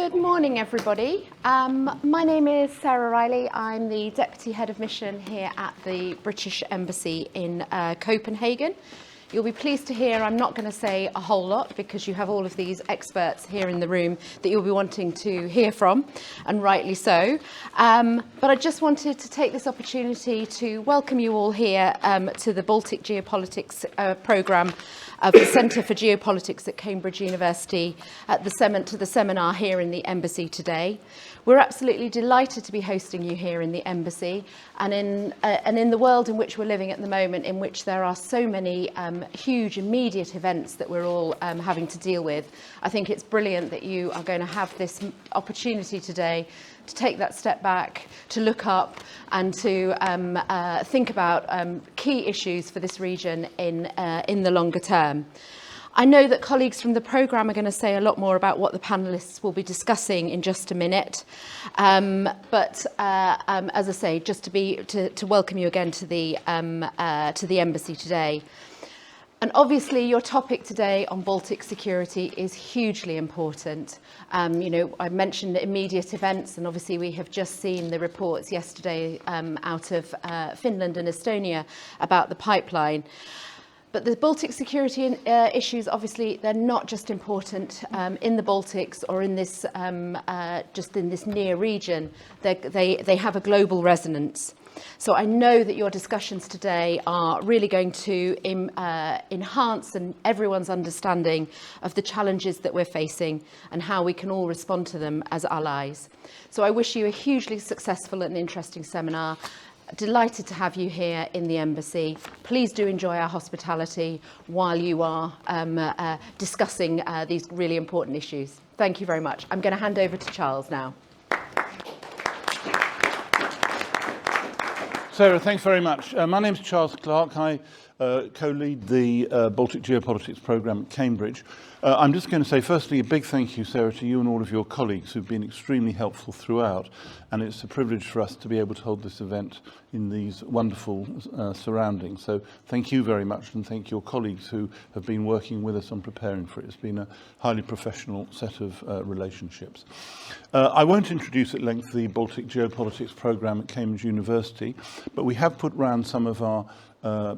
Good morning, everybody. My name is Sarah Riley. I'm the Deputy Head of Mission here at the British Embassy in Copenhagen. You'll be pleased to hear I'm not going to say a whole lot because you have all of these experts here in the room that you'll be wanting to hear from, and rightly so. But I just wanted to take this opportunity to welcome you all here to the Baltic Geopolitics programme of the Centre for Geopolitics at Cambridge University at to the seminar here in the Embassy today. We're absolutely delighted to be hosting you here in the Embassy and in the world in which we're living at the moment, in which there are so many huge immediate events that we're all having to deal with. I think it's brilliant that you are going to have this opportunity today to take that step back, to look up and to think about key issues for this region in the longer term. I know that colleagues from the programme are going to say a lot more about what the panellists will be discussing in just a minute. But as I say, just to welcome you again to the Embassy today. And obviously your topic today on Baltic security is hugely important. I mentioned immediate events, and obviously we have just seen the reports yesterday out of Finland and Estonia about the pipeline. But the Baltic security issues, obviously, they're not just important in the Baltics or in this just in this near region. They have a global resonance. So I know that your discussions today are really going to enhance everyone's understanding of the challenges that we're facing and how we can all respond to them as allies. So I wish you a hugely successful and interesting seminar. Delighted to have you here in the Embassy. Please do enjoy our hospitality while you are discussing these really important issues. Thank you very much. I'm going to hand over to Charles now. Sarah, thanks very much. My name's Charles Clark. I co-lead the Baltic Geopolitics programme at Cambridge. I'm just going to say, firstly, a big thank you, Sarah, to you and all of your colleagues who've been extremely helpful throughout. And it's a privilege for us to be able to hold this event in these wonderful surroundings. So thank you very much, and thank your colleagues who have been working with us on preparing for it. It's been a highly professional set of relationships. I won't introduce at length the Baltic Geopolitics programme at Cambridge University, but we have put round some of our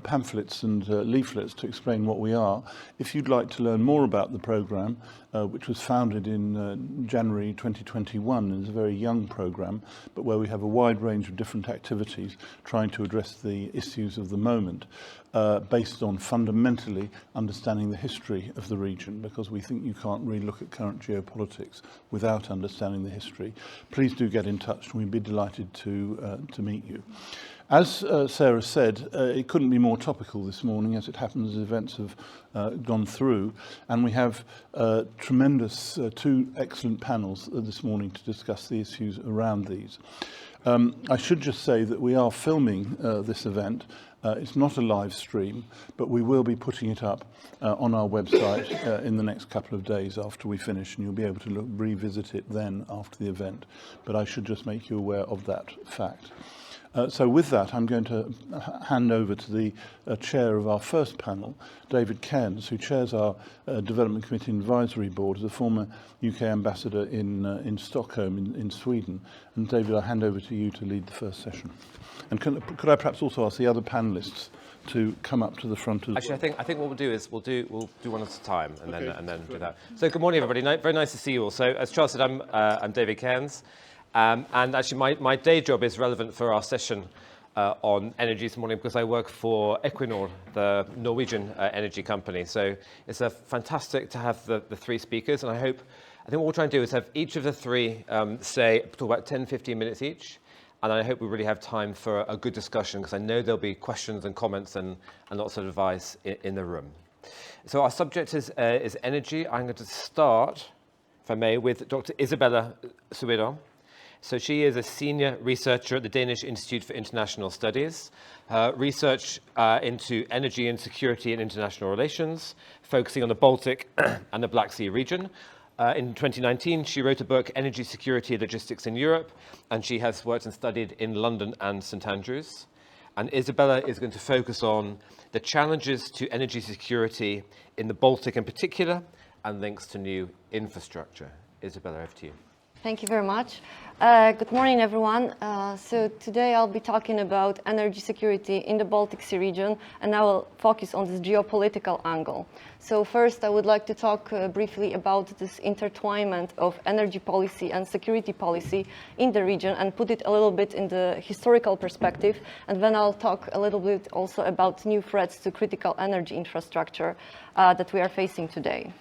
pamphlets and leaflets to explain what we are. If you'd like to learn more about the programme, which was founded in January 2021, and is a very young programme, but where we have a wide range of different activities trying to address the issues of the moment, based on fundamentally understanding the history of the region, because we think you can't really look at current geopolitics without understanding the history. Please do get in touch, and we'd be delighted to meet you. As Sarah said, it couldn't be more topical this morning, as it happens as events have gone through, and we have tremendous two excellent panels this morning to discuss the issues around these. I should just say that we are filming this event. It's not a live stream, but we will be putting it up on our website in the next couple of days after we finish, and you'll be able to revisit it then after the event. But I should just make you aware of that fact. So with that, I'm going to hand over to the chair of our first panel, David Cairns, who chairs our Development Committee Advisory Board, as a former UK ambassador in Stockholm in Sweden. And David, I'll hand over to you to lead the first session. And could I perhaps also ask the other panellists to come up to the front as Actually, I think what we'll do is we'll do one at a time, and then do that. So good morning, everybody. Very nice to see you all. So as Charles said, I'm David Cairns. And actually, my day job is relevant for our session on energy this morning because I work for Equinor, the Norwegian energy company. So it's fantastic to have the three speakers, and I think what we'll try and do is have each of the three talk about 10-15 minutes each, and I hope we really have time for a good discussion because I know there'll be questions and comments and lots of advice in the room. So our subject is energy. I'm going to start, if I may, with Dr. Izabela Surwillo. So she is a senior researcher at the Danish Institute for International Studies. Her research into energy and security and international relations, focusing on the Baltic and the Black Sea region. In 2019, she wrote a book, Energy Security Logistics in Europe, and she has worked and studied in London and St Andrews. And Izabela is going to focus on the challenges to energy security in the Baltic in particular, and links to new infrastructure. Izabela, over to you. Thank you very much. Good morning, everyone. So today I'll be talking about energy security in the Baltic Sea region, and I will focus on this geopolitical angle. So first, I would like to talk briefly about this intertwinement of energy policy and security policy in the region and put it a little bit in the historical perspective. And then I'll talk a little bit also about new threats to critical energy infrastructure that we are facing today.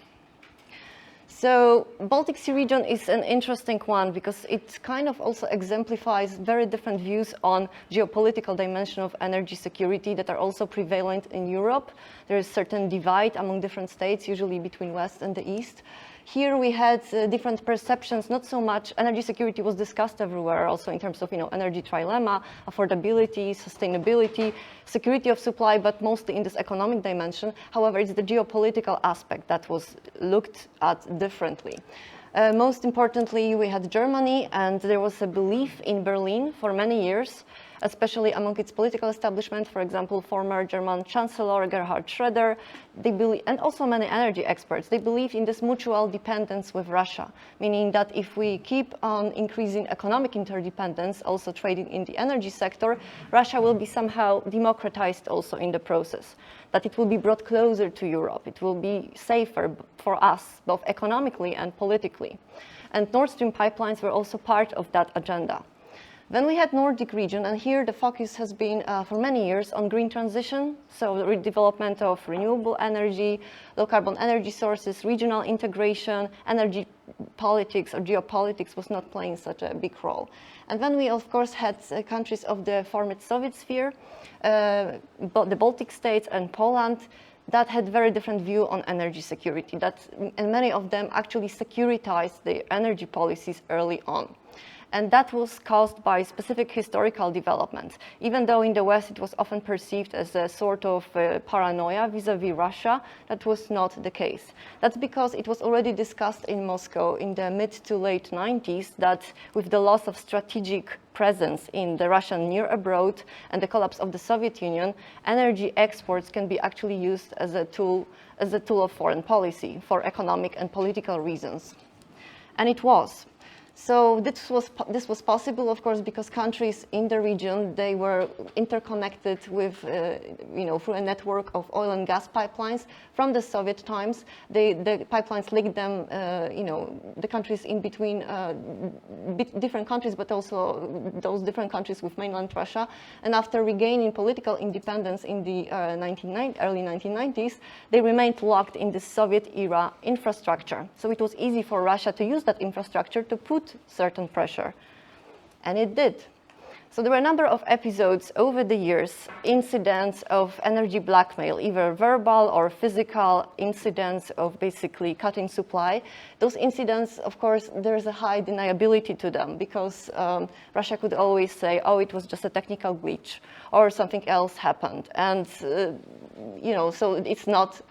So Baltic Sea region is an interesting one because it kind of also exemplifies very different views on geopolitical dimension of energy security that are also prevalent in Europe. There is certain divide among different states, usually between West and the East. Here we had different perceptions, not so much energy security was discussed everywhere, also in terms of energy trilemma, affordability, sustainability, security of supply, but mostly in this economic dimension. However, it's the geopolitical aspect that was looked at differently. Most importantly, we had Germany, and there was a belief in Berlin for many years, especially among its political establishment, for example, former German Chancellor Gerhard Schröder, and also many energy experts, they believe in this mutual dependence with Russia, meaning that if we keep on increasing economic interdependence, also trading in the energy sector, Russia will be somehow democratized also in the process, that it will be brought closer to Europe, it will be safer for us, both economically and politically. And Nord Stream pipelines were also part of that agenda. Then we had Nordic region, and here the focus has been for many years on green transition, so the development of renewable energy, low carbon energy sources, regional integration, energy politics or geopolitics was not playing such a big role. And then we, of course, had countries of the former Soviet sphere, the Baltic states and Poland, that had very different view on energy security, and many of them actually securitized their energy policies early on. And that was caused by specific historical developments. Even though in the West it was often perceived as a sort of paranoia vis-à-vis Russia, that was not the case. That's because it was already discussed in Moscow in the mid to late 90s that with the loss of strategic presence in the Russian near abroad and the collapse of the Soviet Union, energy exports can be actually used as a tool of foreign policy for economic and political reasons. And it was. So this was possible, of course, because countries in the region, they were interconnected with, through a network of oil and gas pipelines from the Soviet times. The pipelines linked them, the countries in between, different countries, but also those different countries with mainland Russia. And after regaining political independence in the early 1990s, they remained locked in the Soviet-era infrastructure. So it was easy for Russia to use that infrastructure to put certain pressure, and it did. So there were a number of episodes over the years, incidents of energy blackmail, either verbal or physical incidents of basically cutting supply. Those incidents, of course, there's a high deniability to them because Russia could always say, oh, it was just a technical glitch or something else happened. And, so it's not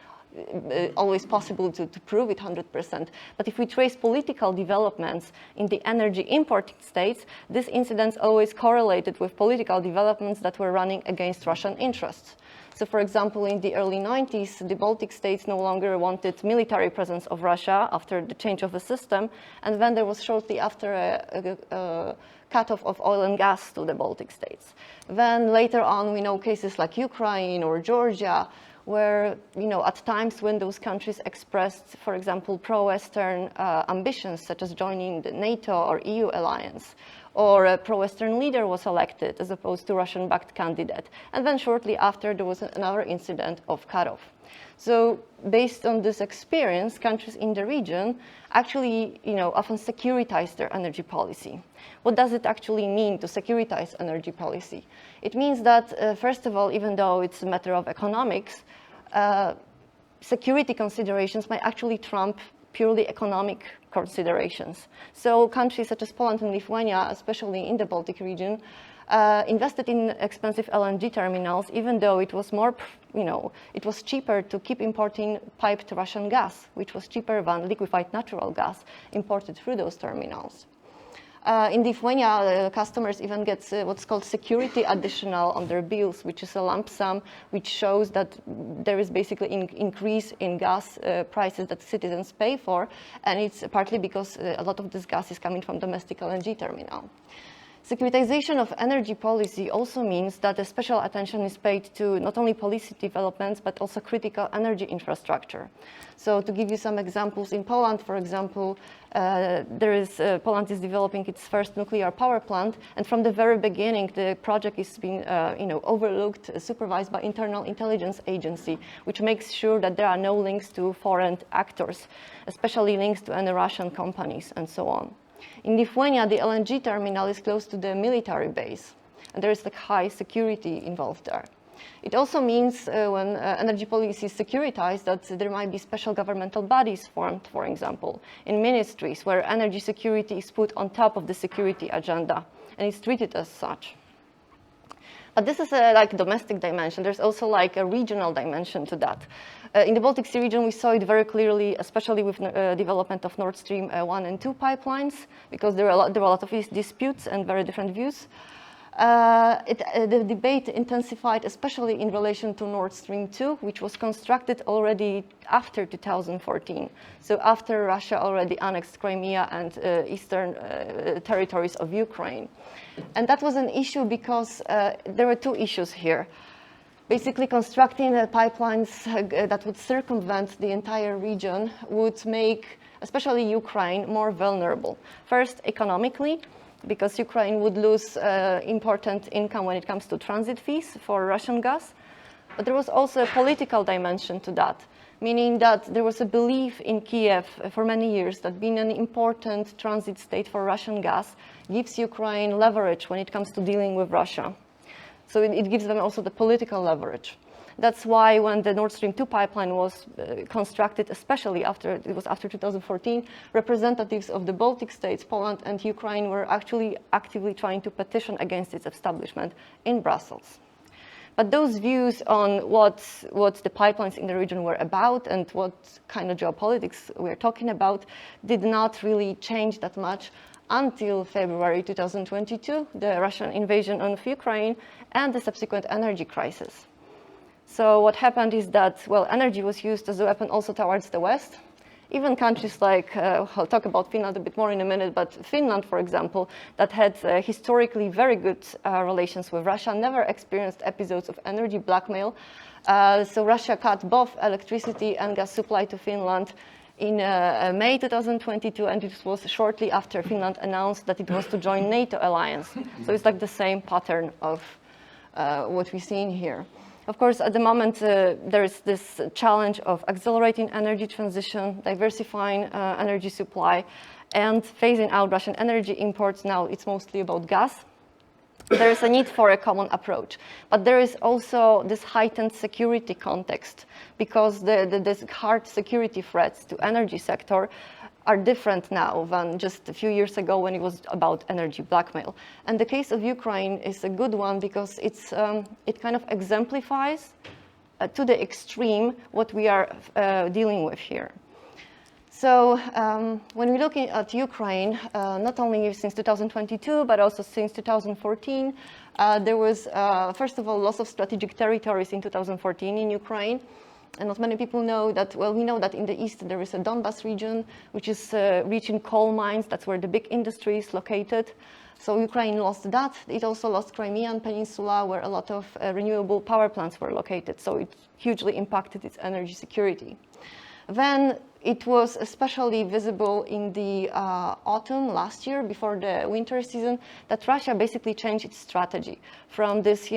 always possible to prove it 100%. But if we trace political developments in the energy importing states, these incidents always correlated with political developments that were running against Russian interests. So, for example, in the early 90s, the Baltic states no longer wanted military presence of Russia after the change of the system, and then there was shortly after a cutoff of oil and gas to the Baltic states. Then later on, we know cases like Ukraine or Georgia, where, at times when those countries expressed, for example, pro-Western ambitions, such as joining the NATO or EU alliance, or a pro-Western leader was elected as opposed to Russian-backed candidate. And then shortly after, there was another incident of cutoff. So based on this experience, countries in the region actually, often securitize their energy policy. What does it actually mean to securitize energy policy? It means that, first of all, even though it's a matter of economics, security considerations might actually trump purely economic considerations. So countries such as Poland and Lithuania, especially in the Baltic region, invested in expensive LNG terminals, even though it was it was cheaper to keep importing piped Russian gas, which was cheaper than liquefied natural gas imported through those terminals. In Lithuania, customers even get what's called security additional on their bills, which is a lump sum, which shows that there is basically an increase in gas prices that citizens pay for, and it's partly because a lot of this gas is coming from domestic LNG terminal. Securitization of energy policy also means that a special attention is paid to not only policy developments, but also critical energy infrastructure. So to give you some examples, in Poland, for example, Poland is developing its first nuclear power plant, and from the very beginning, the project is being overlooked, supervised by internal intelligence agency, which makes sure that there are no links to foreign actors, especially links to any Russian companies and so on. In Lithuania, the LNG terminal is close to the military base, and there is like high security involved there. It also means when energy policy is securitized that there might be special governmental bodies formed, for example, in ministries where energy security is put on top of the security agenda and is treated as such. But this is a domestic dimension. There's also like a regional dimension to that. In the Baltic Sea region, we saw it very clearly, especially with development of Nord Stream 1 and 2 pipelines, because there were a lot of disputes and very different views. The debate intensified, especially in relation to Nord Stream 2, which was constructed already after 2014. So after Russia already annexed Crimea and eastern territories of Ukraine. And that was an issue because there were two issues here. Basically, constructing pipelines that would circumvent the entire region would make, especially Ukraine, more vulnerable. First, economically, because Ukraine would lose important income when it comes to transit fees for Russian gas. But there was also a political dimension to that, meaning that there was a belief in Kiev for many years that being an important transit state for Russian gas gives Ukraine leverage when it comes to dealing with Russia. So it gives them also the political leverage. That's why when the Nord Stream 2 pipeline was constructed, especially after 2014, representatives of the Baltic states, Poland and Ukraine, were actually actively trying to petition against its establishment in Brussels. But those views on what the pipelines in the region were about and what kind of geopolitics we're talking about did not really change that much until February 2022, the Russian invasion of Ukraine and the subsequent energy crisis. So what happened is that, well, energy was used as a weapon also towards the West. Even countries like, I'll talk about Finland a bit more in a minute, but Finland, for example, that had historically very good relations with Russia, never experienced episodes of energy blackmail. So Russia cut both electricity and gas supply to Finland in May 2022, and it was shortly after Finland announced that it was to join NATO alliance. So it's like the same pattern of what we're seeing here. Of course, at the moment, there is this challenge of accelerating energy transition, diversifying energy supply, and phasing out Russian energy imports. Now it's mostly about gas. There is a need for a common approach. But there is also this heightened security context, because these hard security threats to energy sector are different now than just a few years ago when it was about energy blackmail. And the case of Ukraine is a good one because it kind of exemplifies to the extreme what we are dealing with here. So when we look at Ukraine, not only since 2022, but also since 2014, there was, first of all, loss of strategic territories in 2014 in Ukraine. And not many people know that, well, we know that in the east there is a Donbas region, which is reaching coal mines. That's where the big industry is located. So Ukraine lost that. It also lost Crimean Peninsula, where a lot of renewable power plants were located. So it hugely impacted its energy security. Then it was especially visible in the autumn last year, before the winter season, that Russia basically changed its strategy from this,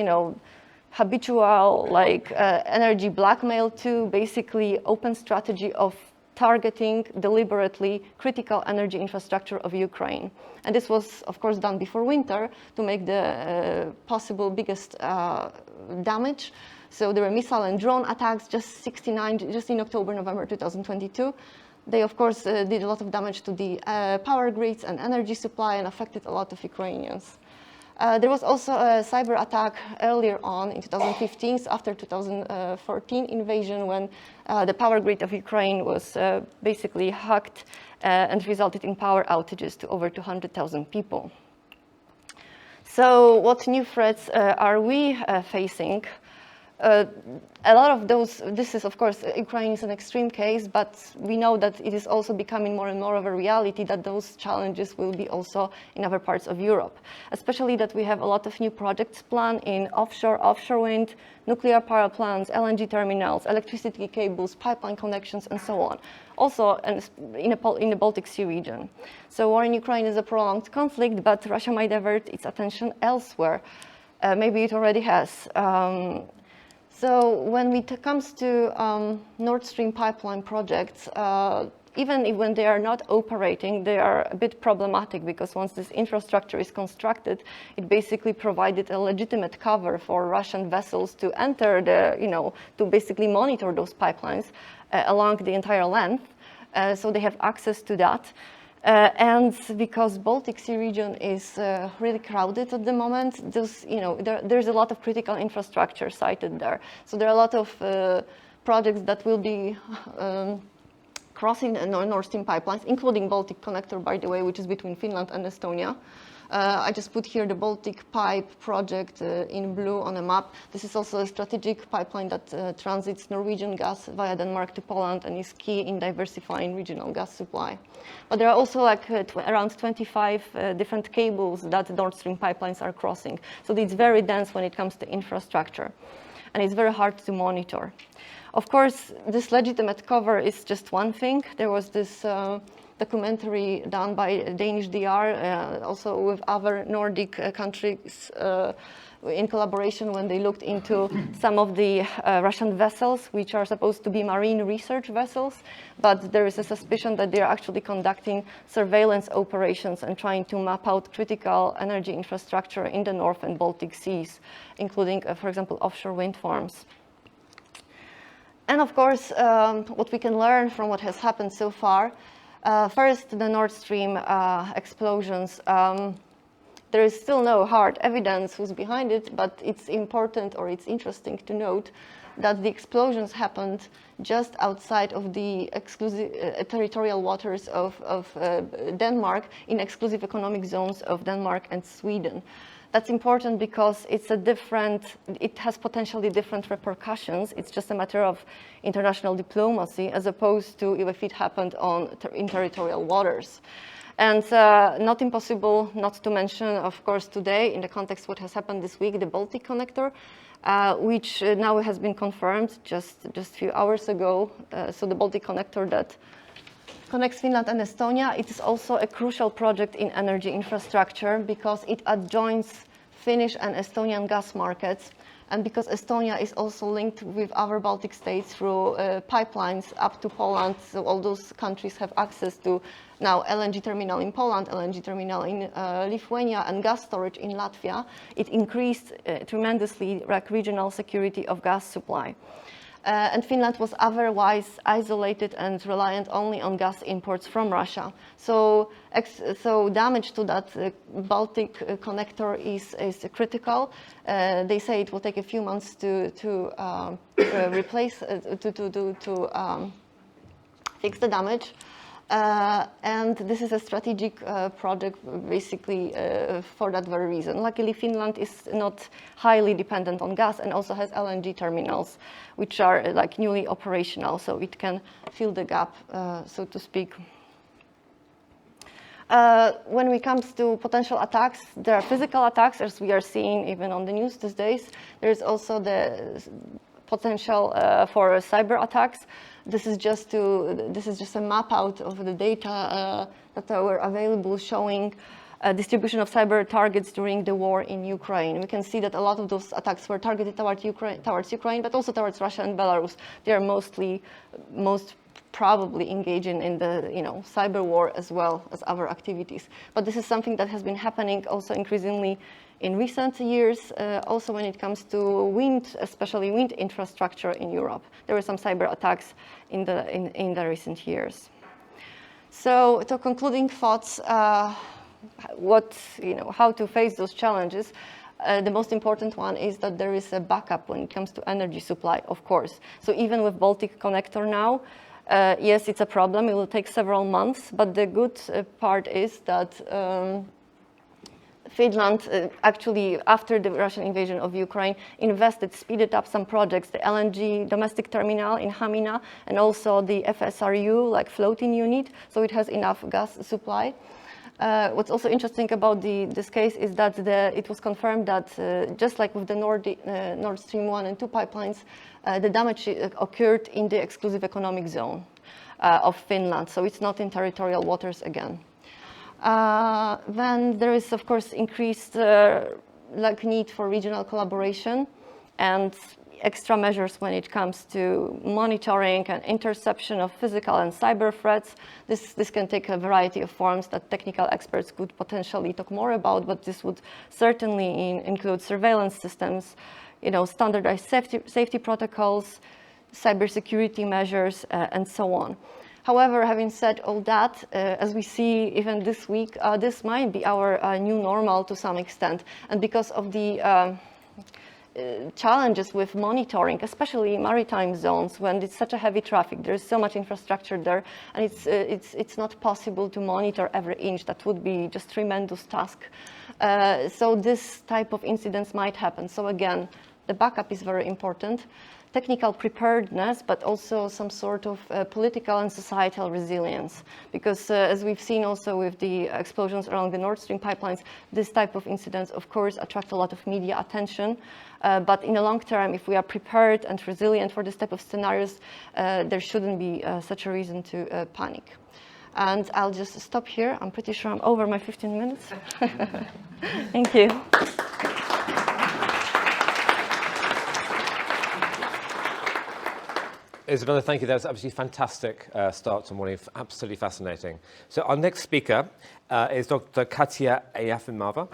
habitual energy blackmail to basically open strategy of targeting deliberately critical energy infrastructure of Ukraine. And this was, of course, done before winter to make the possible biggest damage. So there were missile and drone attacks, just 69, just in October, November 2022. They, of course, did a lot of damage to the power grids and energy supply and affected a lot of Ukrainians. There was also a cyber attack earlier on in 2015, after 2014 invasion, when the power grid of Ukraine was basically hacked and resulted in power outages to over 200,000 people. So what new threats are we facing? A lot of those, this is of course, Ukraine is an extreme case, but we know that it is also becoming more and more of a reality that those challenges will be also in other parts of Europe. Especially that we have a lot of new projects planned in offshore wind, nuclear power plants, LNG terminals, electricity cables, pipeline connections, and so on. Also in the Baltic Sea region. So war in Ukraine is a prolonged conflict, but Russia might divert its attention elsewhere. Maybe it already has. So when it comes to Nord Stream pipeline projects, even when they are not operating, they are a bit problematic because once this infrastructure is constructed, it basically provided a legitimate cover for Russian vessels to enter to basically monitor those pipelines along the entire length. So they have access to that. And because Baltic Sea region is really crowded at the moment, there's a lot of critical infrastructure sited there. So there are a lot of projects that will be crossing the Nord Stream pipelines, including Baltic Connector, by the way, which is between Finland and Estonia. I just put here the Baltic Pipe project in blue on a map. This is also a strategic pipeline that transits Norwegian gas via Denmark to Poland and is key in diversifying regional gas supply. But there are also around 25 different cables that Nord Stream pipelines are crossing. So it's very dense when it comes to infrastructure. And it's very hard to monitor. Of course, this legitimate cover is just one thing. There was this documentary done by Danish DR, also with other Nordic countries in collaboration when they looked into some of the Russian vessels, which are supposed to be marine research vessels, but there is a suspicion that they are actually conducting surveillance operations and trying to map out critical energy infrastructure in the North and Baltic Seas, including, for example, offshore wind farms. And of course, what we can learn from what has happened so far, first, the Nord Stream explosions. There is still no hard evidence who's behind it, but it's important or it's interesting to note that the explosions happened just outside of the exclusive territorial waters of Denmark, in exclusive economic zones of Denmark and Sweden. That's important because it has potentially different repercussions. It's just a matter of international diplomacy as opposed to if it happened in territorial waters. And not impossible not to mention, of course, today, in the context of what has happened this week, the Baltic Connector, which now has been confirmed just a few hours ago. So the Baltic Connector that connects Finland and Estonia. It is also a crucial project in energy infrastructure because it adjoins Finnish and Estonian gas markets, and because Estonia is also linked with other Baltic states through pipelines up to Poland, so all those countries have access to now LNG terminal in Poland, LNG terminal in Lithuania, and gas storage in Latvia. It increased tremendously regional security of gas supply. And Finland was otherwise isolated and reliant only on gas imports from Russia. So damage to that Baltic connector is critical. They say it will take a few months to fix the damage. And this is a strategic project basically for that very reason. Luckily, Finland is not highly dependent on gas and also has LNG terminals, which are newly operational, so it can fill the gap, so to speak. When it comes to potential attacks, there are physical attacks, as we are seeing even on the news these days. There is also the potential for cyber attacks. This is just a map out of the data that were available showing distribution of cyber targets during the war in Ukraine. We can see that a lot of those attacks were targeted towards Ukraine, but also towards Russia and Belarus. They are most probably engaging in the cyber war as well as other activities. But this is something that has been happening also increasingly in recent years, also when it comes to wind, especially wind infrastructure in Europe. There were some cyber attacks in the recent years. So, to concluding thoughts, how to face those challenges. The most important one is that there is a backup when it comes to energy supply, of course. So even with Baltic Connector now, yes, it's a problem. It will take several months, but the good part is that Finland actually, after the Russian invasion of Ukraine, speeded up some projects, the LNG domestic terminal in Hamina, and also the FSRU, like floating unit, so it has enough gas supply. What's also interesting about this case is that it was confirmed that just like with the Nord Stream 1 and 2 pipelines, the damage occurred in the exclusive economic zone of Finland, so it's not in territorial waters again. Then there is, of course, increased need for regional collaboration and extra measures when it comes to monitoring and interception of physical and cyber threats. This can take a variety of forms that technical experts could potentially talk more about, but this would certainly include surveillance systems, standardized safety protocols, cybersecurity measures, and so on. However, having said all that, as we see even this week, this might be our new normal to some extent. And because of the challenges with monitoring, especially maritime zones, when it's such a heavy traffic, there's so much infrastructure there, and it's not possible to monitor every inch. That would be just a tremendous task. So this type of incidents might happen. So again, the backup is very important. Technical preparedness, but also some sort of political and societal resilience. Because as we've seen also with the explosions along the Nord Stream pipelines, this type of incidents, of course, attract a lot of media attention. But in the long term, if we are prepared and resilient for this type of scenarios, there shouldn't be such a reason to panic. And I'll just stop here. I'm pretty sure I'm over my 15 minutes. Thank you. Izabela, thank you. That was absolutely fantastic start to the morning, absolutely fascinating. So our next speaker is Dr. Katja Yafimava.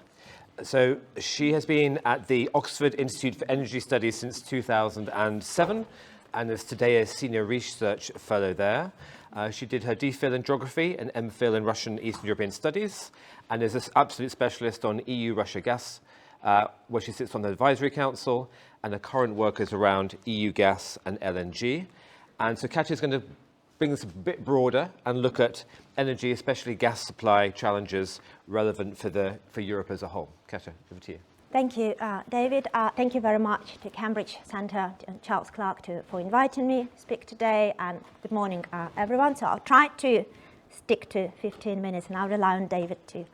So she has been at the Oxford Institute for Energy Studies since 2007 and is today a senior research fellow there. She did her DPhil in geography and MPhil in Russian Eastern European studies and is an absolute specialist on EU-Russia gas, where she sits on the advisory council, and her current work is around EU gas and LNG. And so Katja is going to bring this a bit broader and look at energy, especially gas supply challenges relevant for Europe as a whole. Katja, over to you. Thank you, David. Thank you very much to Cambridge Centre and Charles Clark for inviting me to speak today. And good morning, everyone. So I'll try to stick to 15 minutes, and I'll rely on David to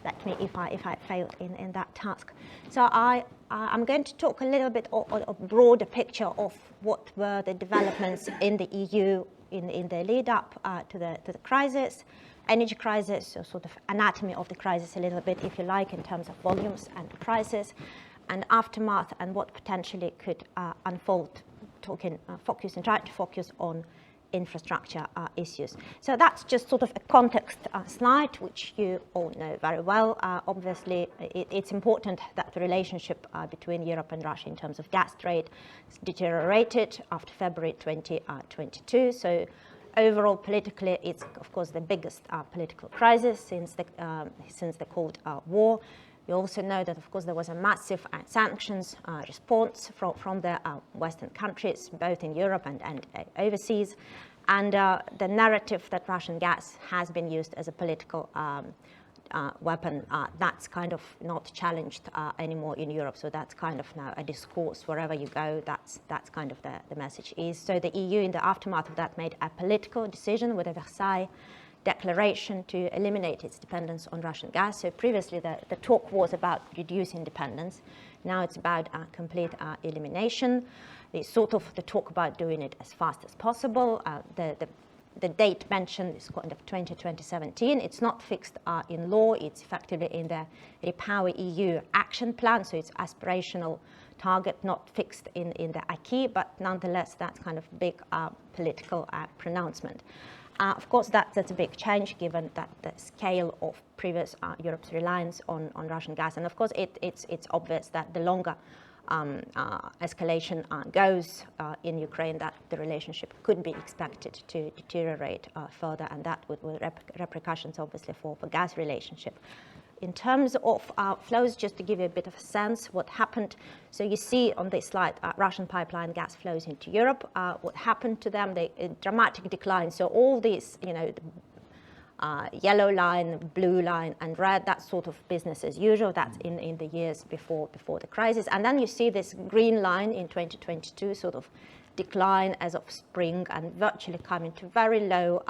let me if I fail in that task. So I'm going to talk a little bit of a broader picture of what were the developments in the EU in the lead up to the crisis, energy crisis, so sort of anatomy of the crisis a little bit, if you like, in terms of volumes and prices, and aftermath, and what potentially could unfold, trying to focus on infrastructure issues. So that's just sort of a context slide, which you all know very well. Obviously, it's important that the relationship between Europe and Russia in terms of gas trade deteriorated after February 2022. So overall, politically, it's of course the biggest political crisis since the Cold War. You also know that, of course, there was a massive sanctions response from the Western countries, both in Europe and overseas. And the narrative that Russian gas has been used as a political weapon, that's kind of not challenged anymore in Europe. So that's kind of now a discourse wherever you go. That's kind of the message is. So the EU, in the aftermath of that, made a political decision with a Versailles declaration to eliminate its dependence on Russian gas. So previously the talk was about reducing dependence. Now it's about complete elimination. The talk about doing it as fast as possible. The date mentioned is kind of 2017. It's not fixed in law. It's effectively in the Repower EU action plan. So it's aspirational target, not fixed in the acquis, but nonetheless that's kind of big political pronouncement. Of course, that's a big change given that the scale of previous Europe's reliance on Russian gas. And of course, it's obvious that the longer escalation goes in Ukraine, that the relationship could be expected to deteriorate further, and that would repercussions obviously for gas relationship. In terms of flows, just to give you a bit of a sense what happened. So you see on this slide Russian pipeline gas flows into Europe. What happened to them? They dramatic decline. So all these, yellow line, blue line, and red, that's sort of business as usual. That's in the years before the crisis. And then you see this green line in 2022 sort of decline as of spring and virtually coming to very low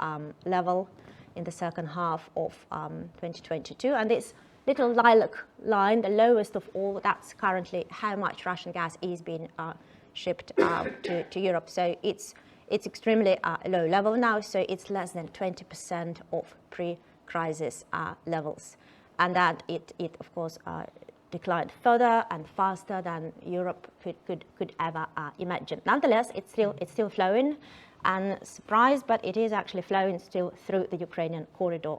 level in the second half of 2022. And this little lilac line, the lowest of all, that's currently how much Russian gas is being shipped to Europe. So it's extremely low level now, so it's less than 20% of pre-crisis levels. And that it of course, declined further and faster than Europe could ever imagine. Nonetheless, it's still flowing. And surprise, but it is actually flowing still through the Ukrainian corridor,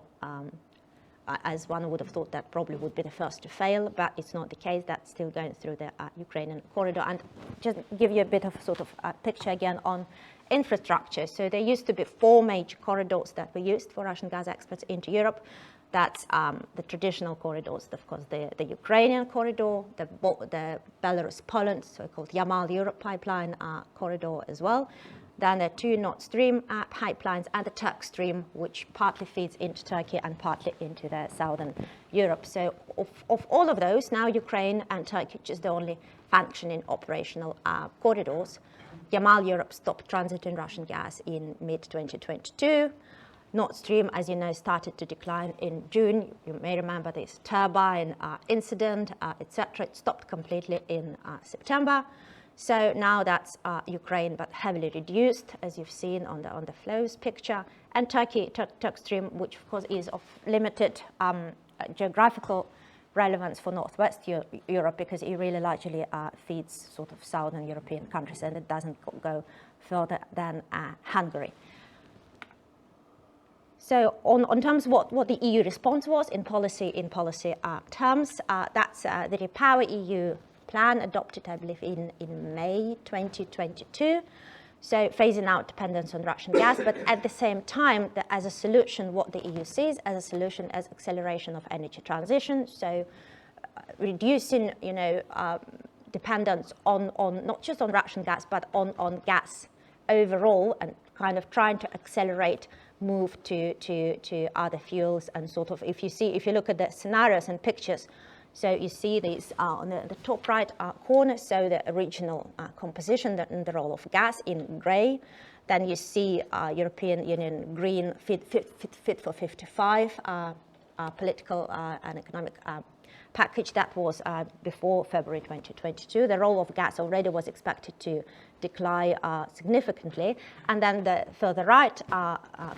as one would have thought that probably would be the first to fail, but it's not the case. That's still going through the Ukrainian corridor. And just give you a bit of sort of a picture again on infrastructure. So there used to be 4 major corridors that were used for Russian gas exports into Europe. That's the traditional corridors, of course, the Ukrainian corridor, the Belarus-Poland, so-called Yamal-Europe pipeline corridor as well. Then there are 2 Nord Stream pipelines and the Turk Stream, which partly feeds into Turkey and partly into the southern Europe. So of all of those, now Ukraine and Turkey is the only functioning operational corridors. Yamal Europe stopped transiting Russian gas in mid-2022. Nord Stream, as you know, started to decline in June. You may remember this turbine incident, etc. It stopped completely in September. So now that's Ukraine, but heavily reduced, as you've seen on the flows picture. And Turk Stream, which of course is of limited geographical relevance for Northwest Europe, because it really largely feeds sort of southern European countries, and it doesn't go further than Hungary. So on terms of what the EU response was in policy terms, that's the Repower EU plan adopted, I believe, in May 2022. So phasing out dependence on Russian gas, but at the same time, as a solution, what the EU sees as a solution as acceleration of energy transition. So reducing, dependence on not just on Russian gas, but on gas overall, and kind of trying to accelerate move to other fuels. And sort of, if you look at the scenarios and pictures, so you see these on the top right corner, so the original composition and the role of gas in grey. Then you see European Union green fit for 55 political and economic package that was before February 2022. The role of gas already was expected to decline significantly. And then the further right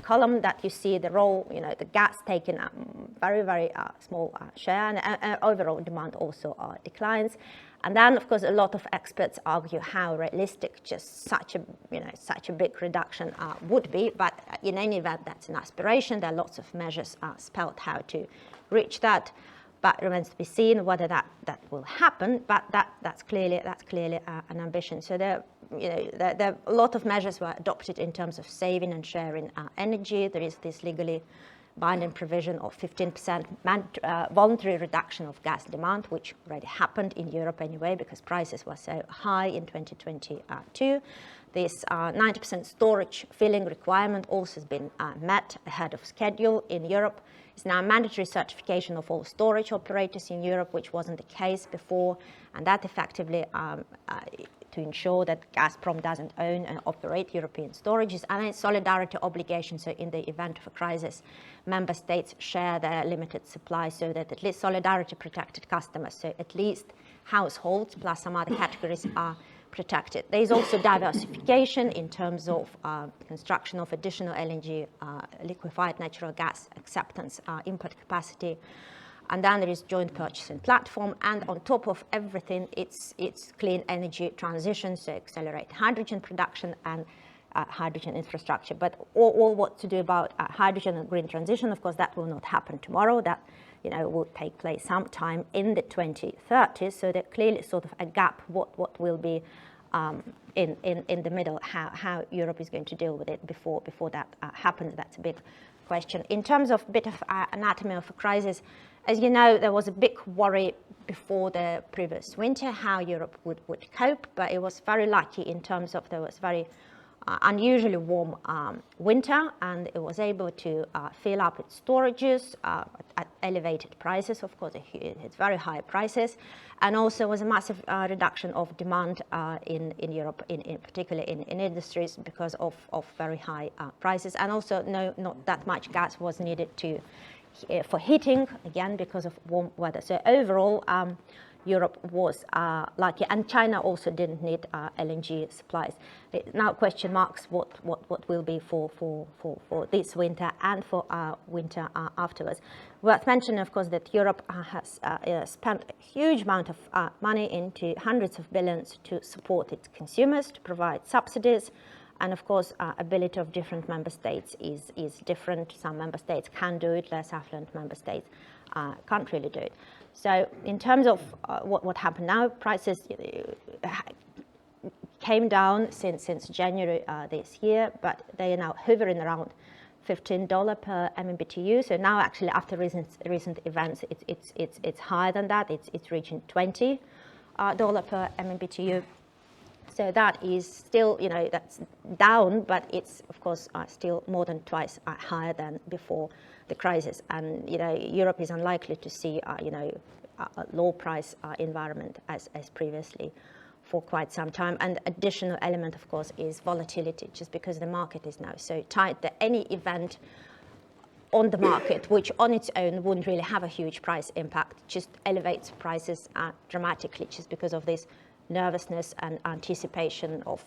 column that you see the role, the gas taking a very, very small share, and overall demand also declines. And then, of course, a lot of experts argue how realistic just such a big reduction would be. But in any event, that's an aspiration. There are lots of measures spelled how to reach that. But it remains to be seen whether that will happen. But that's clearly an ambition. So there a lot of measures were adopted in terms of saving and sharing energy. There is this legally binding provision of 15% voluntary reduction of gas demand, which already happened in Europe anyway, because prices were so high in 2022. This 90% storage filling requirement also has been met ahead of schedule in Europe. It's now mandatory certification of all storage operators in Europe, which wasn't the case before, and that effectively to ensure that Gazprom doesn't own and operate European storages, and it's solidarity obligation. So in the event of a crisis, member states share their limited supply, so that at least solidarity protected customers, so at least households plus some other categories are protected. There is also diversification in terms of construction of additional LNG, liquefied natural gas acceptance, import capacity. And then there is joint purchasing platform, and on top of everything, it's clean energy transition, so accelerate hydrogen production and hydrogen infrastructure. But all what to do about hydrogen and green transition, of course, that will not happen tomorrow. That would take place sometime in the 2030s. So there's clearly sort of a gap what will be in the middle, how Europe is going to deal with it before that happens. That's a big question. In terms of bit of anatomy of a crisis, as you know, there was a big worry before the previous winter how Europe would cope, but it was very lucky in terms of there was very unusually warm winter, and it was able to fill up its storages at elevated prices. Of course, it's very high prices, and also was a massive reduction of demand in Europe, in particular in industries, because of very high prices, and also not that much gas was needed for heating, again because of warm weather. So overall, Europe was lucky, and China also didn't need LNG supplies. Now question marks what will be for this winter and for winter afterwards. Worth mentioning, of course, that Europe has spent a huge amount of money into hundreds of billions to support its consumers, to provide subsidies. And of course, ability of different member states is different. Some member states can do it, less affluent member states can't really do it. So in terms of what happened now, prices came down since January this year, but they are now hovering around $15 per MMBTU. So now actually after recent events, it's higher than that. It's reaching $20 per MMBTU. So that is still, that's down, but it's, of course, still more than twice higher than before the crisis. And, Europe is unlikely to see, a low price environment as previously for quite some time. And additional element, of course, is volatility, just because the market is now so tight that any event on the market, which on its own wouldn't really have a huge price impact, just elevates prices dramatically, just because of this nervousness and anticipation of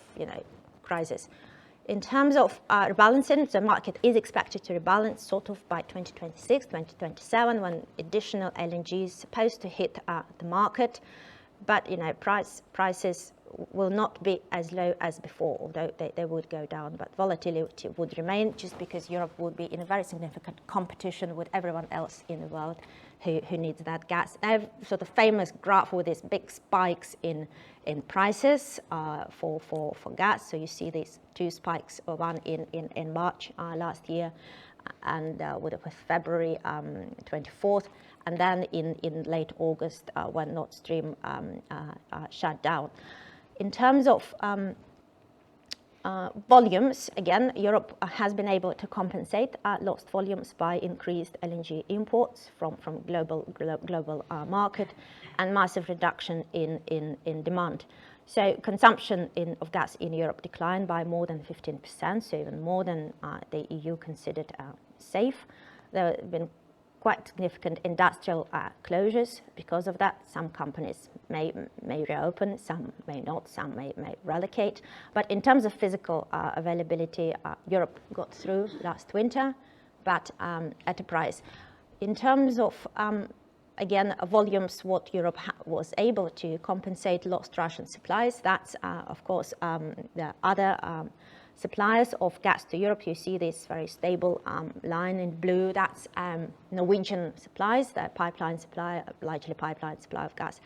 crisis. In terms of rebalancing, the market is expected to rebalance sort of by 2026, 2027, when additional LNG is supposed to hit the market. But prices will not be as low as before, although they would go down. But volatility would remain, just because Europe would be in a very significant competition with everyone else in the world who needs that gas. I have sort of famous graph with these big spikes in prices for gas. So you see these two spikes, one in March last year, and with February 24th, and then in late August when Nord Stream shut down. In terms of volumes, again, Europe has been able to compensate lost volumes by increased LNG imports from global market, and massive reduction in demand. So consumption of gas in Europe declined by more than 15%, so even more than the EU considered safe. There have been quite significant industrial closures because of that. Some companies may reopen, some may not, some may relocate. But in terms of physical availability, Europe got through last winter, but at a price. In terms of, again, volumes, what Europe was able to compensate lost Russian supplies, that's, of course, the other suppliers of gas to Europe. You see this very stable line in blue. That's Norwegian supplies, the pipeline supply, largely pipeline supply of gas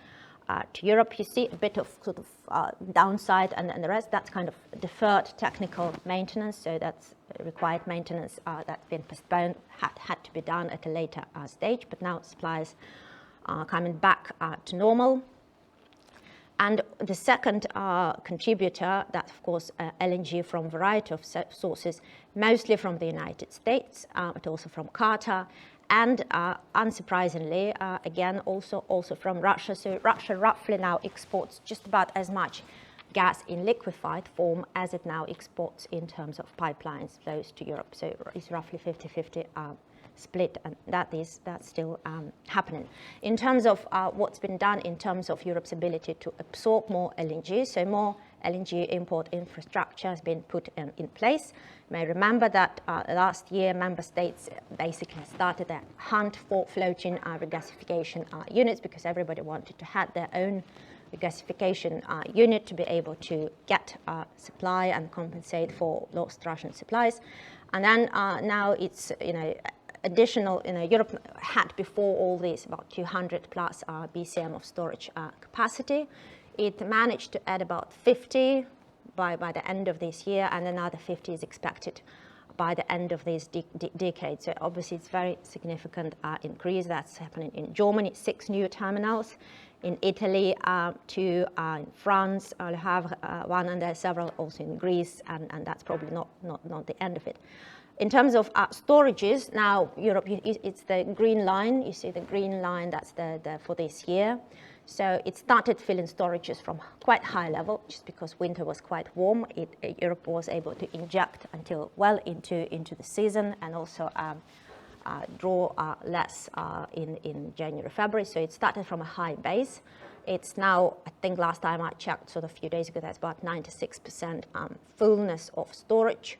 to Europe. You see a bit of sort of downside, and the rest, that's kind of deferred technical maintenance. So that's required maintenance that's been postponed, had to be done at a later stage, but now supplies are coming back to normal. And the second contributor, that's of course LNG from a variety of sources, mostly from the United States, but also from Qatar, and unsurprisingly, again, also from Russia. So Russia roughly now exports just about as much gas in liquefied form as it now exports in terms of pipelines flows to Europe. So it's roughly 50-50 split, and that's still happening. In terms of what's been done in terms of Europe's ability to absorb more LNG, so more LNG import infrastructure has been put in place. You may remember that last year member states basically started a hunt for floating regasification units, because everybody wanted to have their own regasification unit to be able to get supply and compensate for lost Russian supplies. And then now it's additional, Europe had before all this about 200 plus BCM of storage capacity. It managed to add about 50 by the end of this year, and another 50 is expected by the end of this decade. So obviously it's very significant increase that's happening in Germany, 6 new terminals, in Italy 2, in France, Le Havre 1, and there are several also in Greece, and that's probably not the end of it. In terms of storages, now Europe, it's the green line. You see the green line, that's the for this year. So it started filling storages from quite high level, just because winter was quite warm. Europe was able to inject until well into the season, and also draw less in January, February. So it started from a high base. It's now, I think last time I checked, sort of a few days ago, that's about 96% fullness of storage.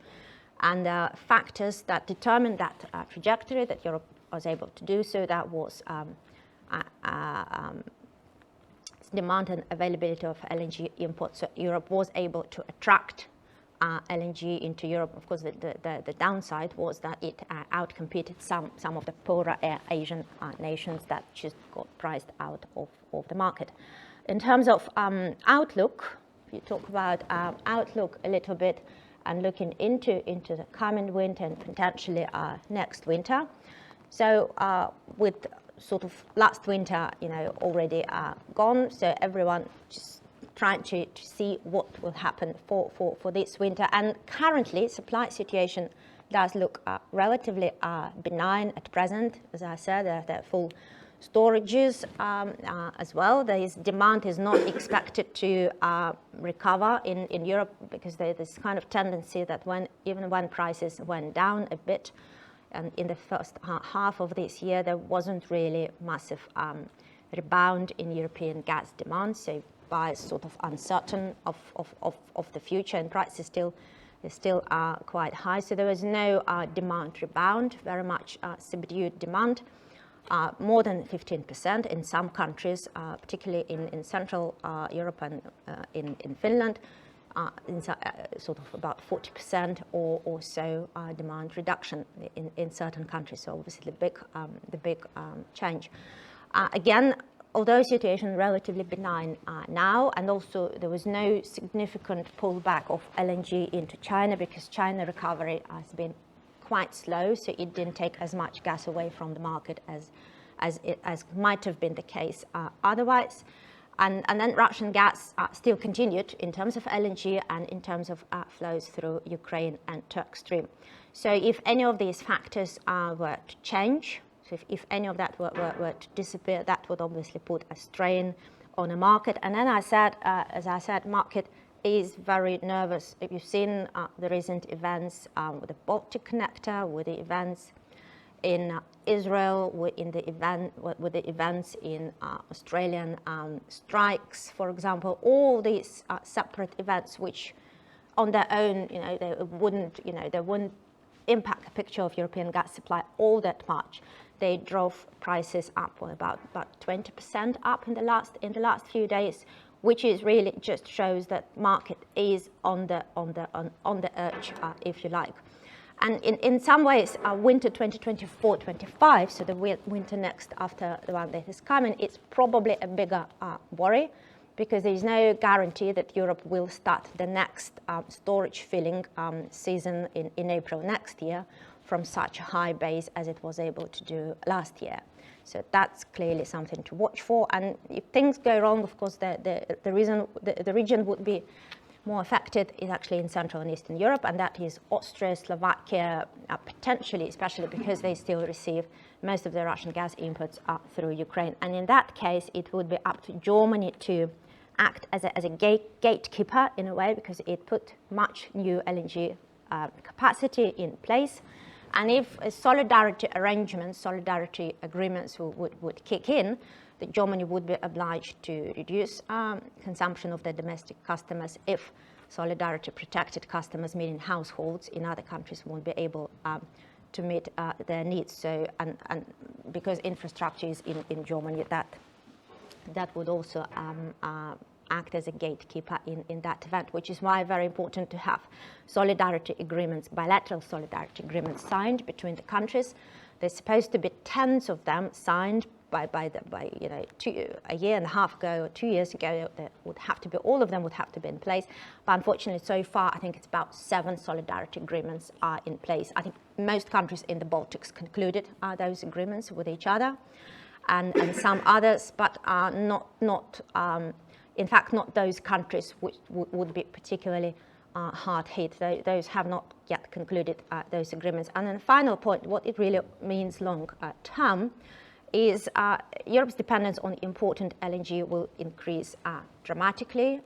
And factors that determined that trajectory, that Europe was able to do so, that was demand and availability of LNG imports. So Europe was able to attract LNG into Europe. Of course, the downside was that it outcompeted some of the poorer Asian nations that just got priced out of the market. In terms of outlook, if you talk about outlook a little bit, and looking into the coming winter and potentially next winter. So with sort of last winter, already gone, so everyone just trying to see what will happen for this winter. And currently, supply situation does look relatively benign at present. As I said, they're full storages as well. This demand is not expected to recover in Europe, because there's this kind of tendency that even when prices went down a bit, and in the first half of this year, there wasn't really massive rebound in European gas demand. So buyers sort of uncertain of the future, and prices still quite high. So there was no demand rebound, very much subdued demand. More than 15% in some countries, particularly in Central Europe and in Finland, sort of about 40% or so demand reduction in certain countries. So obviously the big change. Again, although the situation relatively benign now, and also there was no significant pullback of LNG into China, because China recovery has been quite slow, so it didn't take as much gas away from the market as might have been the case otherwise. And then Russian gas still continued in terms of LNG and in terms of flows through Ukraine and Turk Stream. So if any of these factors were to change, so if any of that were to disappear, that would obviously put a strain on the market. And then as I said, market is very nervous. If you've seen the recent events with the Baltic Connector, with the events in Israel, with the events in Australian strikes, for example, all these separate events, which on their own, they wouldn't impact the picture of European gas supply all that much. They drove prices up about 20% up in the last few days, which is really just shows that market is on the urge, if you like. And in some ways, winter 2024-25, so the winter next after the one that is coming, it's probably a bigger worry, because there is no guarantee that Europe will start the next storage filling season in April next year from such a high base as it was able to do last year. So that's clearly something to watch for. And if things go wrong, of course, the region would be more affected is actually in Central and Eastern Europe, and that is Austria, Slovakia, potentially, especially because they still receive most of the Russian gas imports through Ukraine. And in that case, it would be up to Germany to act as a gatekeeper in a way, because it put much new LNG capacity in place. And if solidarity arrangements, solidarity agreements would kick in, that Germany would be obliged to reduce consumption of their domestic customers if solidarity protected customers, meaning households in other countries, won't be able to meet their needs. So, and because infrastructure is in Germany, that would also act as a gatekeeper in that event, which is why very important to have solidarity agreements, bilateral solidarity agreements signed between the countries, There's supposed to be tens of them signed by a year and a half ago or 2 years ago. That would have to be, all of them would have to be in place. But unfortunately, so far, I think it's about 7 solidarity agreements are in place. I think most countries in the Baltics concluded those agreements with each other, and some others, but in fact, not those countries which would be particularly hard hit. Those have not yet concluded those agreements. And then the final point, what it really means long term, is Europe's dependence on important LNG will increase dramatically.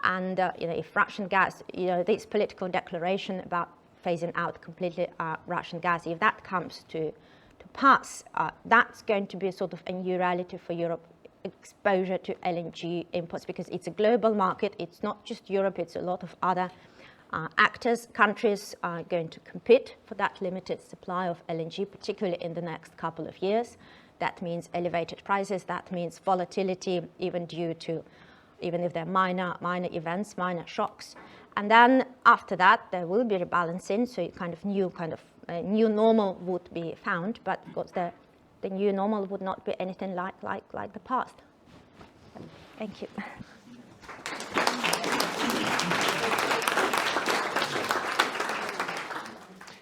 And if Russian gas, this political declaration about phasing out completely Russian gas, if that comes to pass, that's going to be a sort of a new reality for Europe, exposure to LNG imports, because it's a global market. It's not just Europe, it's a lot of other actors. Countries are going to compete for that limited supply of LNG, particularly in the next couple of years. That means elevated prices, that means volatility, even if they're minor events, minor shocks. And then after that, there will be rebalancing, so a new normal would be found, but of course the new normal would not be anything like the past. Thank you.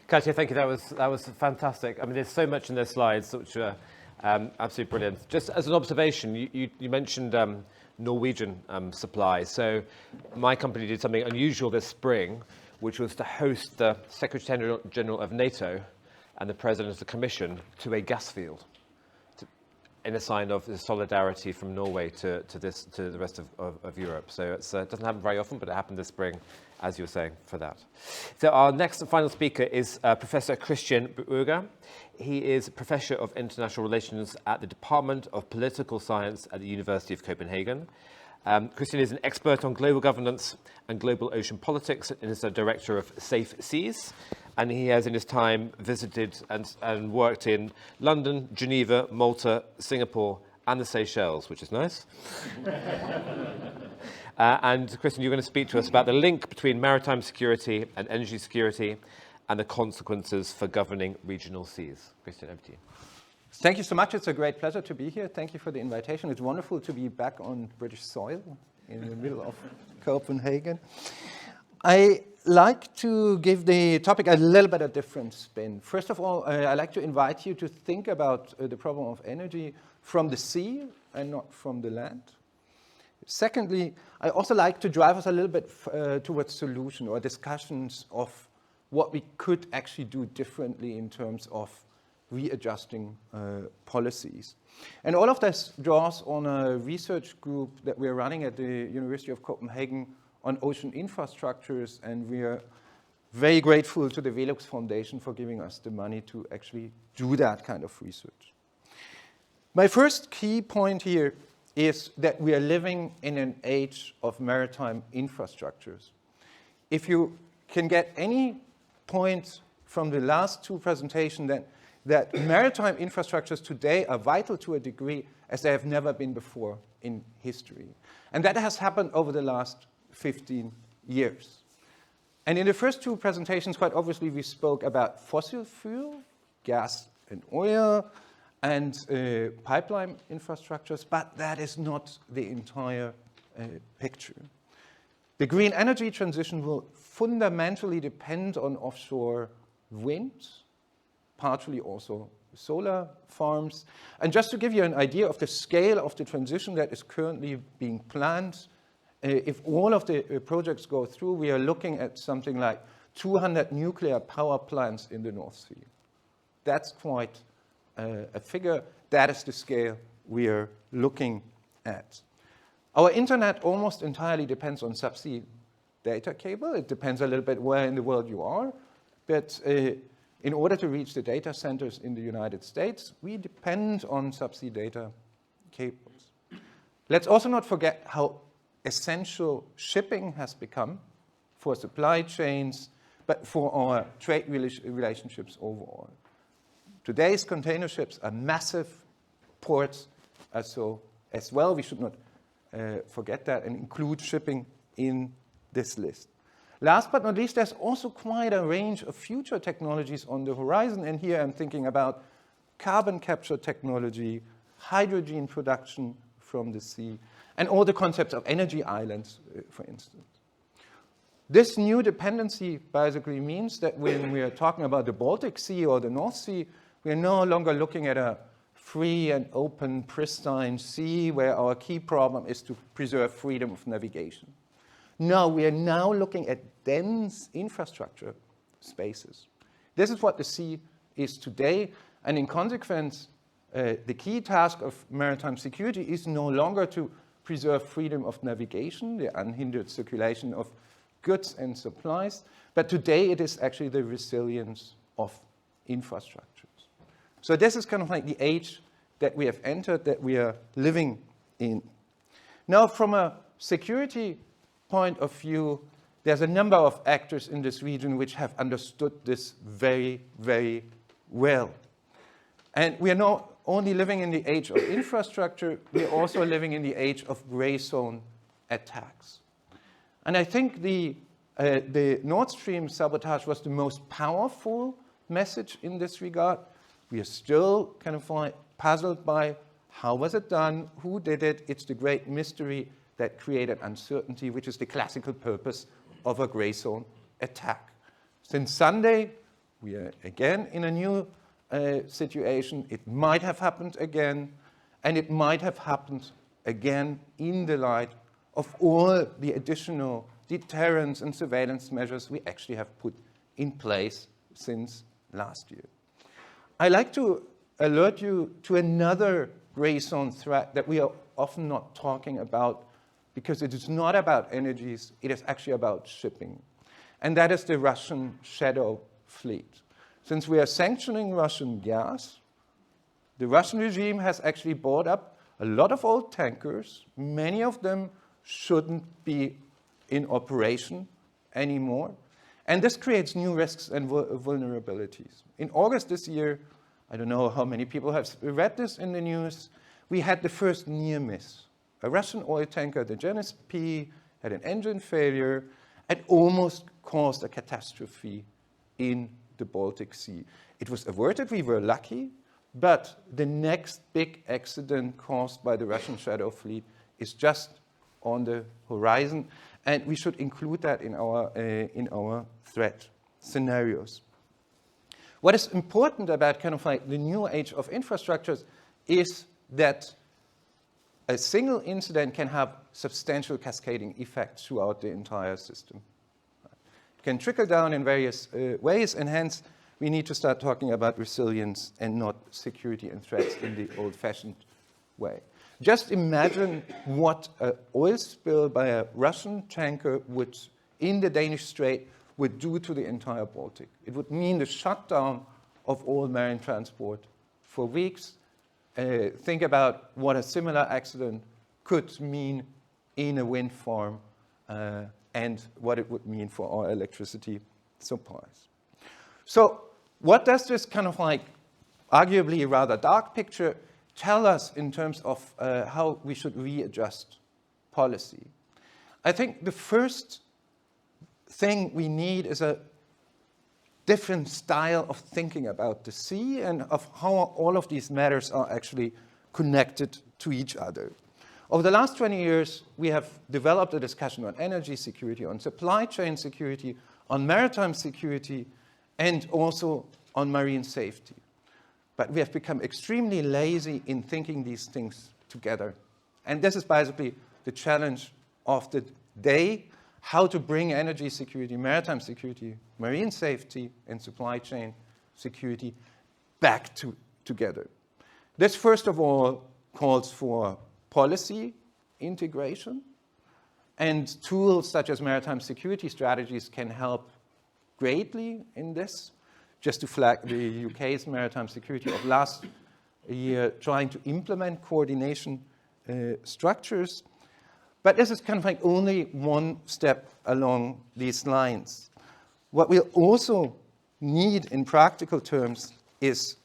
Katja, thank you. That was fantastic. I mean, there's so much in those slides which are absolutely brilliant. Just as an observation, you mentioned Norwegian supply. So my company did something unusual this spring, which was to host the Secretary General of NATO and the President of the Commission to a gas field, in a sign of solidarity from Norway to the rest of Europe. So it doesn't happen very often, but it happened this spring, as you were saying, for that. So our next and final speaker is Professor Christian Bueger. He is Professor of International Relations at the Department of Political Science at the University of Copenhagen. Christian is an expert on global governance and global ocean politics and is a director of Safe Seas. And he has in his time visited and worked in London, Geneva, Malta, Singapore, and the Seychelles, which is nice. And Christian, you're going to speak to us about the link between maritime security and energy security and the consequences for governing regional seas. Christian, over to you. Thank you so much. It's a great pleasure to be here. Thank you for the invitation. It's wonderful to be back on British soil in the middle of Copenhagen. I like to give the topic a little bit of different spin. First of all, I like to invite you to think about the problem of energy from the sea and not from the land. Secondly, I also like to drive us a little bit towards solution or discussions of what we could actually do differently in terms of readjusting policies. And all of this draws on a research group that we're running at the University of Copenhagen on ocean infrastructures, and we are very grateful to the Velux Foundation for giving us the money to actually do that kind of research. My first key point here is that we are living in an age of maritime infrastructures. If you can get any point from the last two presentations that maritime infrastructures today are vital to a degree as they have never been before in history. And that has happened over the last 15 years. And in the first two presentations, quite obviously, we spoke about fossil fuel, gas and oil, and pipeline infrastructures, but that is not the entire picture. The green energy transition will fundamentally depend on offshore wind, partially also solar farms. And just to give you an idea of the scale of the transition that is currently being planned, if all of the projects go through, we are looking at something like 200 nuclear power plants in the North Sea. That's quite a figure. That is the scale we are looking at. Our internet almost entirely depends on subsea data cable. It depends a little bit where in the world you are. But in order to reach the data centers in the United States, we depend on subsea data cables. Let's also not forget how essential shipping has become for supply chains, but for our trade relationships overall. Today's container ships are massive. Ports are so as well. We should not forget that and include shipping in this list. Last but not least, there's also quite a range of future technologies on the horizon. And here I'm thinking about carbon capture technology, hydrogen production from the sea, and all the concepts of energy islands, for instance. This new dependency basically means that when we are talking about the Baltic Sea or the North Sea, we are no longer looking at a free and open, pristine sea where our key problem is to preserve freedom of navigation. No, we are now looking at dense infrastructure spaces. This is what the sea is today, and in consequence, the key task of maritime security is no longer to preserve freedom of navigation, the unhindered circulation of goods and supplies, but today it is actually the resilience of infrastructures. So this is kind of like the age that we have entered, that we are living in. Now, from a security point of view, there's a number of actors in this region which have understood this very, very well. And we are not only living in the age of infrastructure, we are also living in the age of gray zone attacks. And I think the Nord Stream sabotage was the most powerful message in this regard. We are still kind of like puzzled by how was it done, who did it. It's the great mystery that created uncertainty, which is the classical purpose of a gray zone attack. Since Sunday, we are again in a new situation. It might have happened again, and it might have happened again in the light of all the additional deterrence and surveillance measures we actually have put in place since last year. I'd like to alert you to another gray zone threat that we are often not talking about, because it is not about energies, it is actually about shipping. And that is the Russian shadow fleet. Since we are sanctioning Russian gas, the Russian regime has actually bought up a lot of old tankers. Many of them shouldn't be in operation anymore. And this creates new risks and vulnerabilities. In August this year, I don't know how many people have read this in the news, we had the first near miss. A Russian oil tanker, the Genesis P, had an engine failure and almost caused a catastrophe in the Baltic Sea. It was averted, we were lucky, but the next big accident caused by the Russian shadow fleet is just on the horizon, and we should include that in our threat scenarios. What is important about kind of like the new age of infrastructures is that a single incident can have substantial cascading effects throughout the entire system. It can trickle down in various ways, and hence we need to start talking about resilience and not security and threats in the old-fashioned way. Just imagine what an oil spill by a Russian tanker would, in the Danish Strait, would do to the entire Baltic. It would mean the shutdown of all marine transport for weeks. Think about what a similar accident could mean in a wind farm and what it would mean for our electricity supplies. So what does this kind of like arguably rather dark picture tell us in terms of how we should readjust policy? I think the first thing we need is a different style of thinking about the sea and of how all of these matters are actually connected to each other. Over the last 20 years, we have developed a discussion on energy security, on supply chain security, on maritime security, and also on marine safety. But we have become extremely lazy in thinking these things together. And this is basically the challenge of the day: how to bring energy security, maritime security, marine safety, and supply chain security back together. This, first of all, calls for policy integration, and tools such as maritime security strategies can help greatly in this. Just to flag the UK's maritime security of last year, trying to implement coordination structures. But this is kind of like only one step along these lines. What we'll also need in practical terms is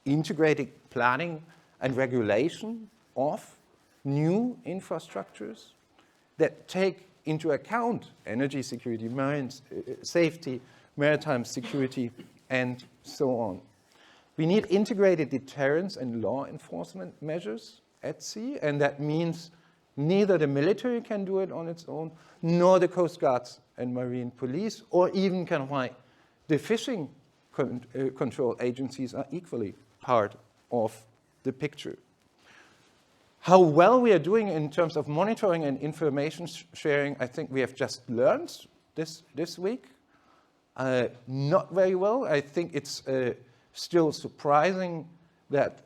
integrated planning and regulation of new infrastructures that take into account energy security, marine safety, maritime security, and so on. We need integrated deterrence and law enforcement measures at sea, and that means neither the military can do it on its own, nor the Coast Guards and Marine Police, or even the fishing control agencies are equally part of the picture. How well we are doing in terms of monitoring and information sharing, I think we have just learned this week. Not very well. I think it's still surprising that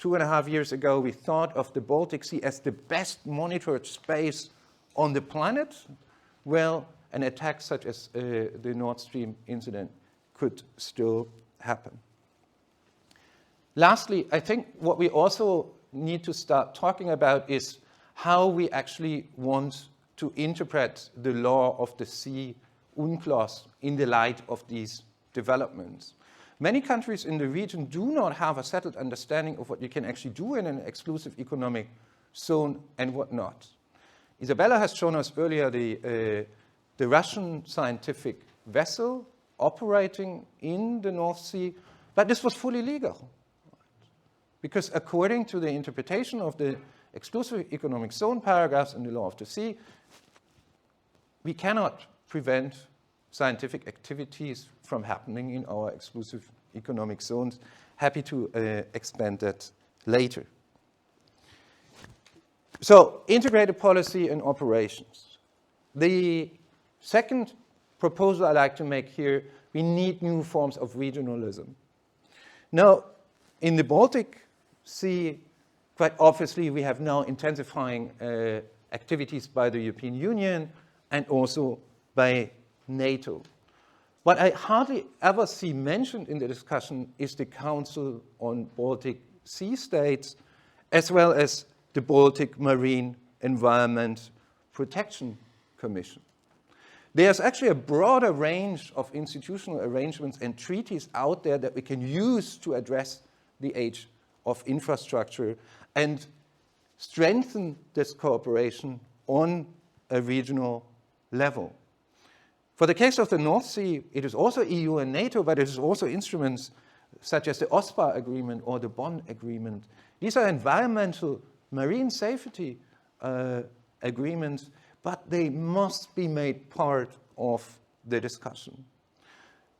2.5 years ago we thought of the Baltic Sea as the best monitored space on the planet. Well, an attack such as the Nord Stream incident could still happen. Lastly, I think what we also need to start talking about is how we actually want to interpret the law of the sea, UNCLOS, in the light of these developments. Many countries in the region do not have a settled understanding of what you can actually do in an exclusive economic zone and what not. Izabela has shown us earlier the Russian scientific vessel operating in the North Sea, but this was fully legal. Because according to the interpretation of the exclusive economic zone paragraphs in the law of the sea, we cannot prevent scientific activities from happening in our exclusive economic zones. Happy to expand that later. So, integrated policy and operations. The second proposal I like to make here, we need new forms of regionalism. Now, in the Baltic Sea, quite obviously, we have now intensifying activities by the European Union and also by NATO. What I hardly ever see mentioned in the discussion is the Council on Baltic Sea States, as well as the Baltic Marine Environment Protection Commission. There's actually a broader range of institutional arrangements and treaties out there that we can use to address the age of infrastructure and strengthen this cooperation on a regional level. For the case of the North Sea, it is also EU and NATO, but it is also instruments such as the OSPAR agreement or the Bonn agreement. These are environmental marine safety agreements, but they must be made part of the discussion.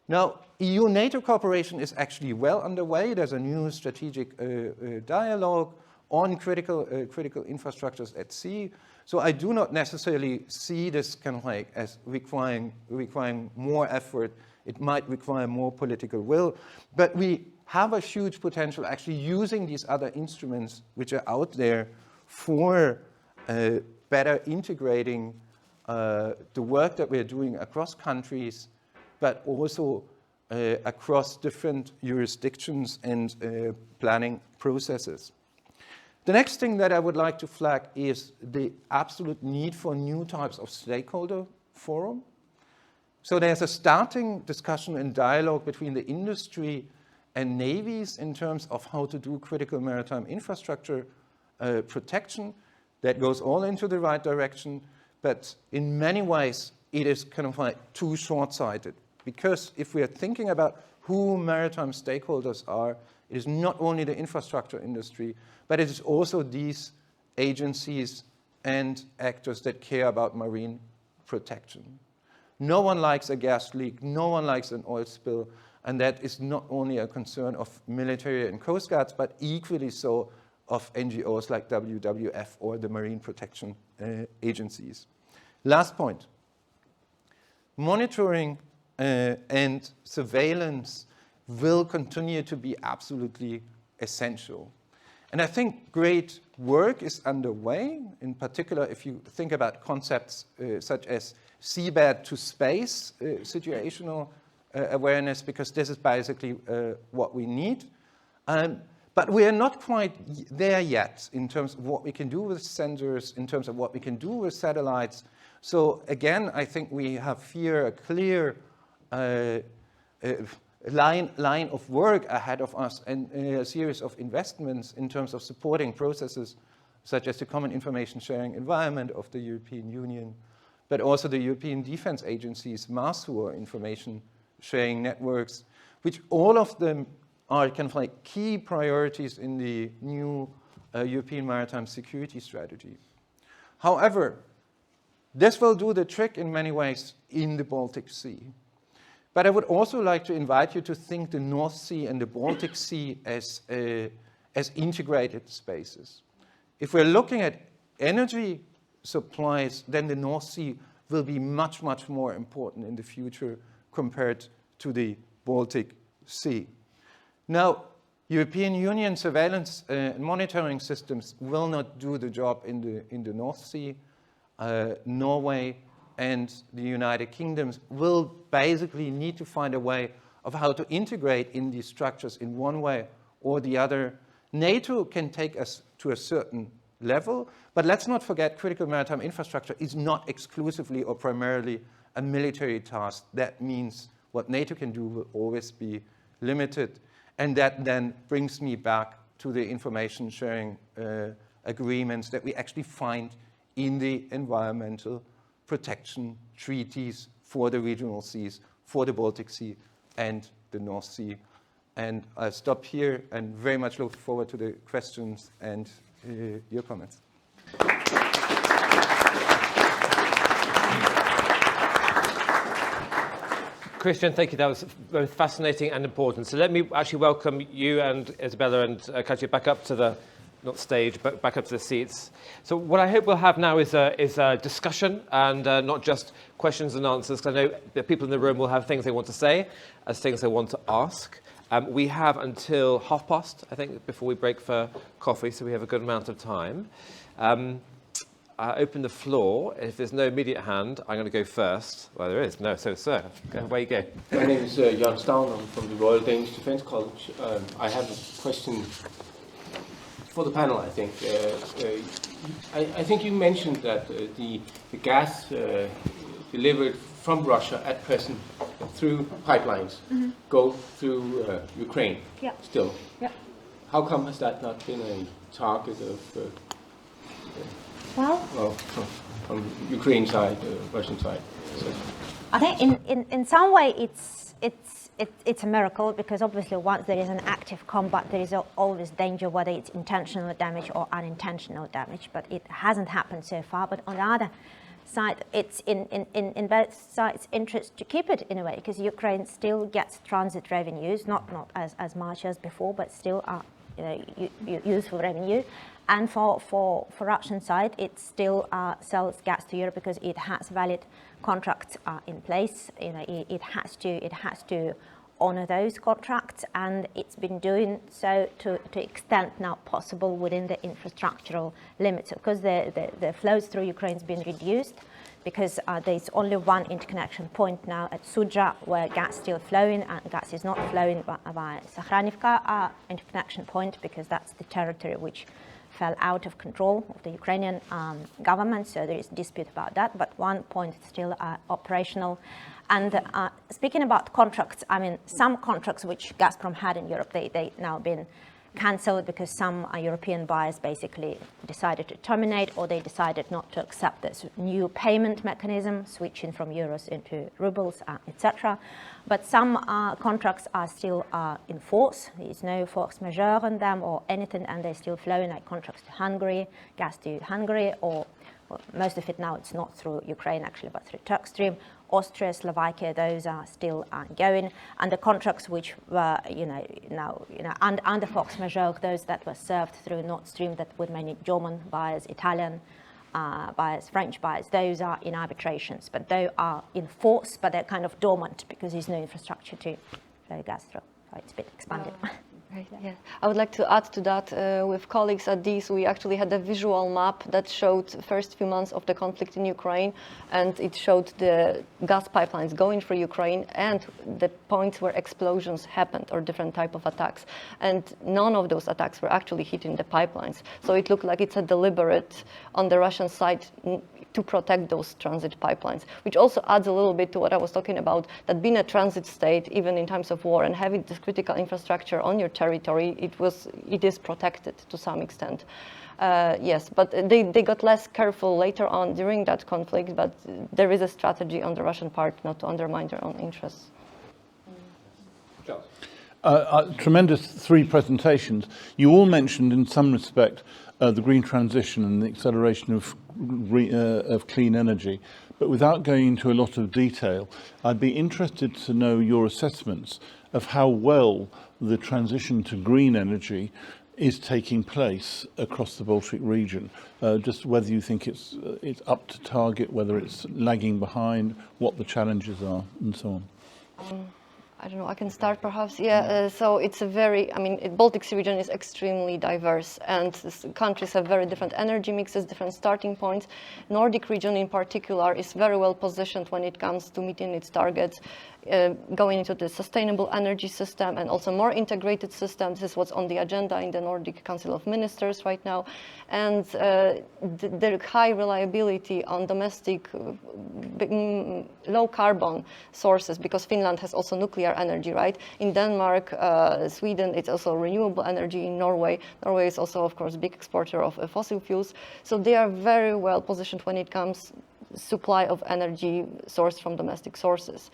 Now, EU-NATO cooperation is actually well underway. There's a new strategic dialogue on critical infrastructures at sea. So I do not necessarily see this as requiring more effort. It might require more political will. But we have a huge potential actually using these other instruments which are out there for better integrating the work that we're doing across countries, but also across different jurisdictions and planning processes. The next thing that I would like to flag is the absolute need for new types of stakeholder forum. So there's a starting discussion and dialogue between the industry and navies in terms of how to do critical maritime infrastructure protection. That goes all into the right direction, but in many ways it is too short-sighted. Because if we are thinking about who maritime stakeholders are, it is not only the infrastructure industry, but it is also these agencies and actors that care about marine protection. No one likes a gas leak, no one likes an oil spill, and that is not only a concern of military and coast guards, but equally so of NGOs like WWF or the marine protection agencies. Last point. Monitoring and surveillance will continue to be absolutely essential. And I think great work is underway, in particular if you think about concepts such as seabed to space situational awareness, because this is basically what we need. But we are not quite there yet in terms of what we can do with sensors, in terms of what we can do with satellites. So again, I think we have here a clear line of work ahead of us and a series of investments in terms of supporting processes such as the Common Information Sharing Environment of the European Union, but also the European Defence Agency's MASUR information sharing networks, which all of them are kind of like key priorities in the new European Maritime Security Strategy. However, this will do the trick in many ways in the Baltic Sea. But I would also like to invite you to think the North Sea and the Baltic Sea as integrated spaces. If we're looking at energy supplies, then the North Sea will be much, much more important in the future compared to the Baltic Sea. Now, European Union surveillance and monitoring systems will not do the job in the North Sea. Norway and the United Kingdom will basically need to find a way of how to integrate in these structures in one way or the other. NATO can take us to a certain level, but let's not forget critical maritime infrastructure is not exclusively or primarily a military task. That means what NATO can do will always be limited. And that then brings me back to the information sharing agreements that we actually find in the environmental protection treaties for the regional seas, for the Baltic Sea and the North Sea. And I'll stop here and very much look forward to the questions and your comments. Christian, thank you. That was both fascinating and important. So let me actually welcome you and Izabela and Katja back up to the, not stage, but back up to the seats. So what I hope we'll have now is a discussion and not just questions and answers, because I know the people in the room will have things they want to say as things they want to ask. We have until past, I think, before we break for coffee, so we have a good amount of time. I open the floor. If there's no immediate hand, I'm going to go first. Well, there is. No, so sir, away you go. My name is Jan Stavn. I'm from the Royal Danish Defence College. I have a question for the panel, I think. I think you mentioned that the gas delivered from Russia at present through pipelines go through Ukraine still. Yeah. How come has that not been a target of from Ukraine side, Russian side? So. I think in some way it's a miracle, because obviously once there is an active combat, there is always danger, whether it's intentional damage or unintentional damage, but it hasn't happened so far. But on the other side, it's in both sides' interest to keep it in a way, because Ukraine still gets transit revenues, not as much as before, but still useful revenue. And for Russian side, it still sells gas to Europe because it has valid contracts in place. It has to honor those contracts, and it's been doing so to extent now possible within the infrastructural limits. Of course, the flows through Ukraine has been reduced because there's only one interconnection point now at Sudzha where gas is still flowing, and gas is not flowing via Sakhanivka interconnection point, because that's the territory which fell out of control of the Ukrainian government, so there is dispute about that, but one point is still operational. And speaking about contracts, I mean, some contracts which Gazprom had in Europe, they now been cancelled because some European buyers basically decided to terminate, or they decided not to accept this new payment mechanism, switching from euros into rubles, etc. But some contracts are still in force. There is no force majeure on them or anything, and they're still flowing, like contracts to Hungary, gas to Hungary, or most of it now it's not through Ukraine actually, but through Turkstream. Austria, Slovakia, those are still going, and the contracts which were, under force majeure, those that were served through Nord Stream, that with many German buyers, Italian buyers, French buyers, those are in arbitrations, but they are in force, but they're kind of dormant because there's no infrastructure to flow gas through. So it's a bit expanded. Right, yeah. I would like to add to that. With colleagues at DIS, we actually had a visual map that showed the first few months of the conflict in Ukraine, and it showed the gas pipelines going through Ukraine and the points where explosions happened or different type of attacks. And none of those attacks were actually hitting the pipelines. So it looked like it's a deliberate, on the Russian side, to protect those transit pipelines, which also adds a little bit to what I was talking about, that being a transit state, even in times of war, and having this critical infrastructure on your territory, it is protected to some extent. Yes, but they got less careful later on during that conflict, but there is a strategy on the Russian part not to undermine their own interests. Tremendous 3 presentations. You all mentioned in some respect the green transition and the acceleration of clean energy. But without going into a lot of detail, I'd be interested to know your assessments of how well the transition to green energy is taking place across the Baltic region. Just whether you think it's up to target, whether it's lagging behind, what the challenges are, and so on. I don't know, I can start perhaps. Yeah, so it's a very, Baltic Sea region is extremely diverse, and countries have very different energy mixes, different starting points. Nordic region in particular is very well positioned when it comes to meeting its targets, going into the sustainable energy system and also more integrated systems. This is what's on the agenda in the Nordic Council of Ministers right now. And the high reliability on domestic low carbon sources, because Finland has also nuclear energy, right? In Denmark, Sweden, it's also renewable energy. In Norway is also, of course, a big exporter of fossil fuels. So they are very well positioned when it comes supply of energy sourced from domestic sources.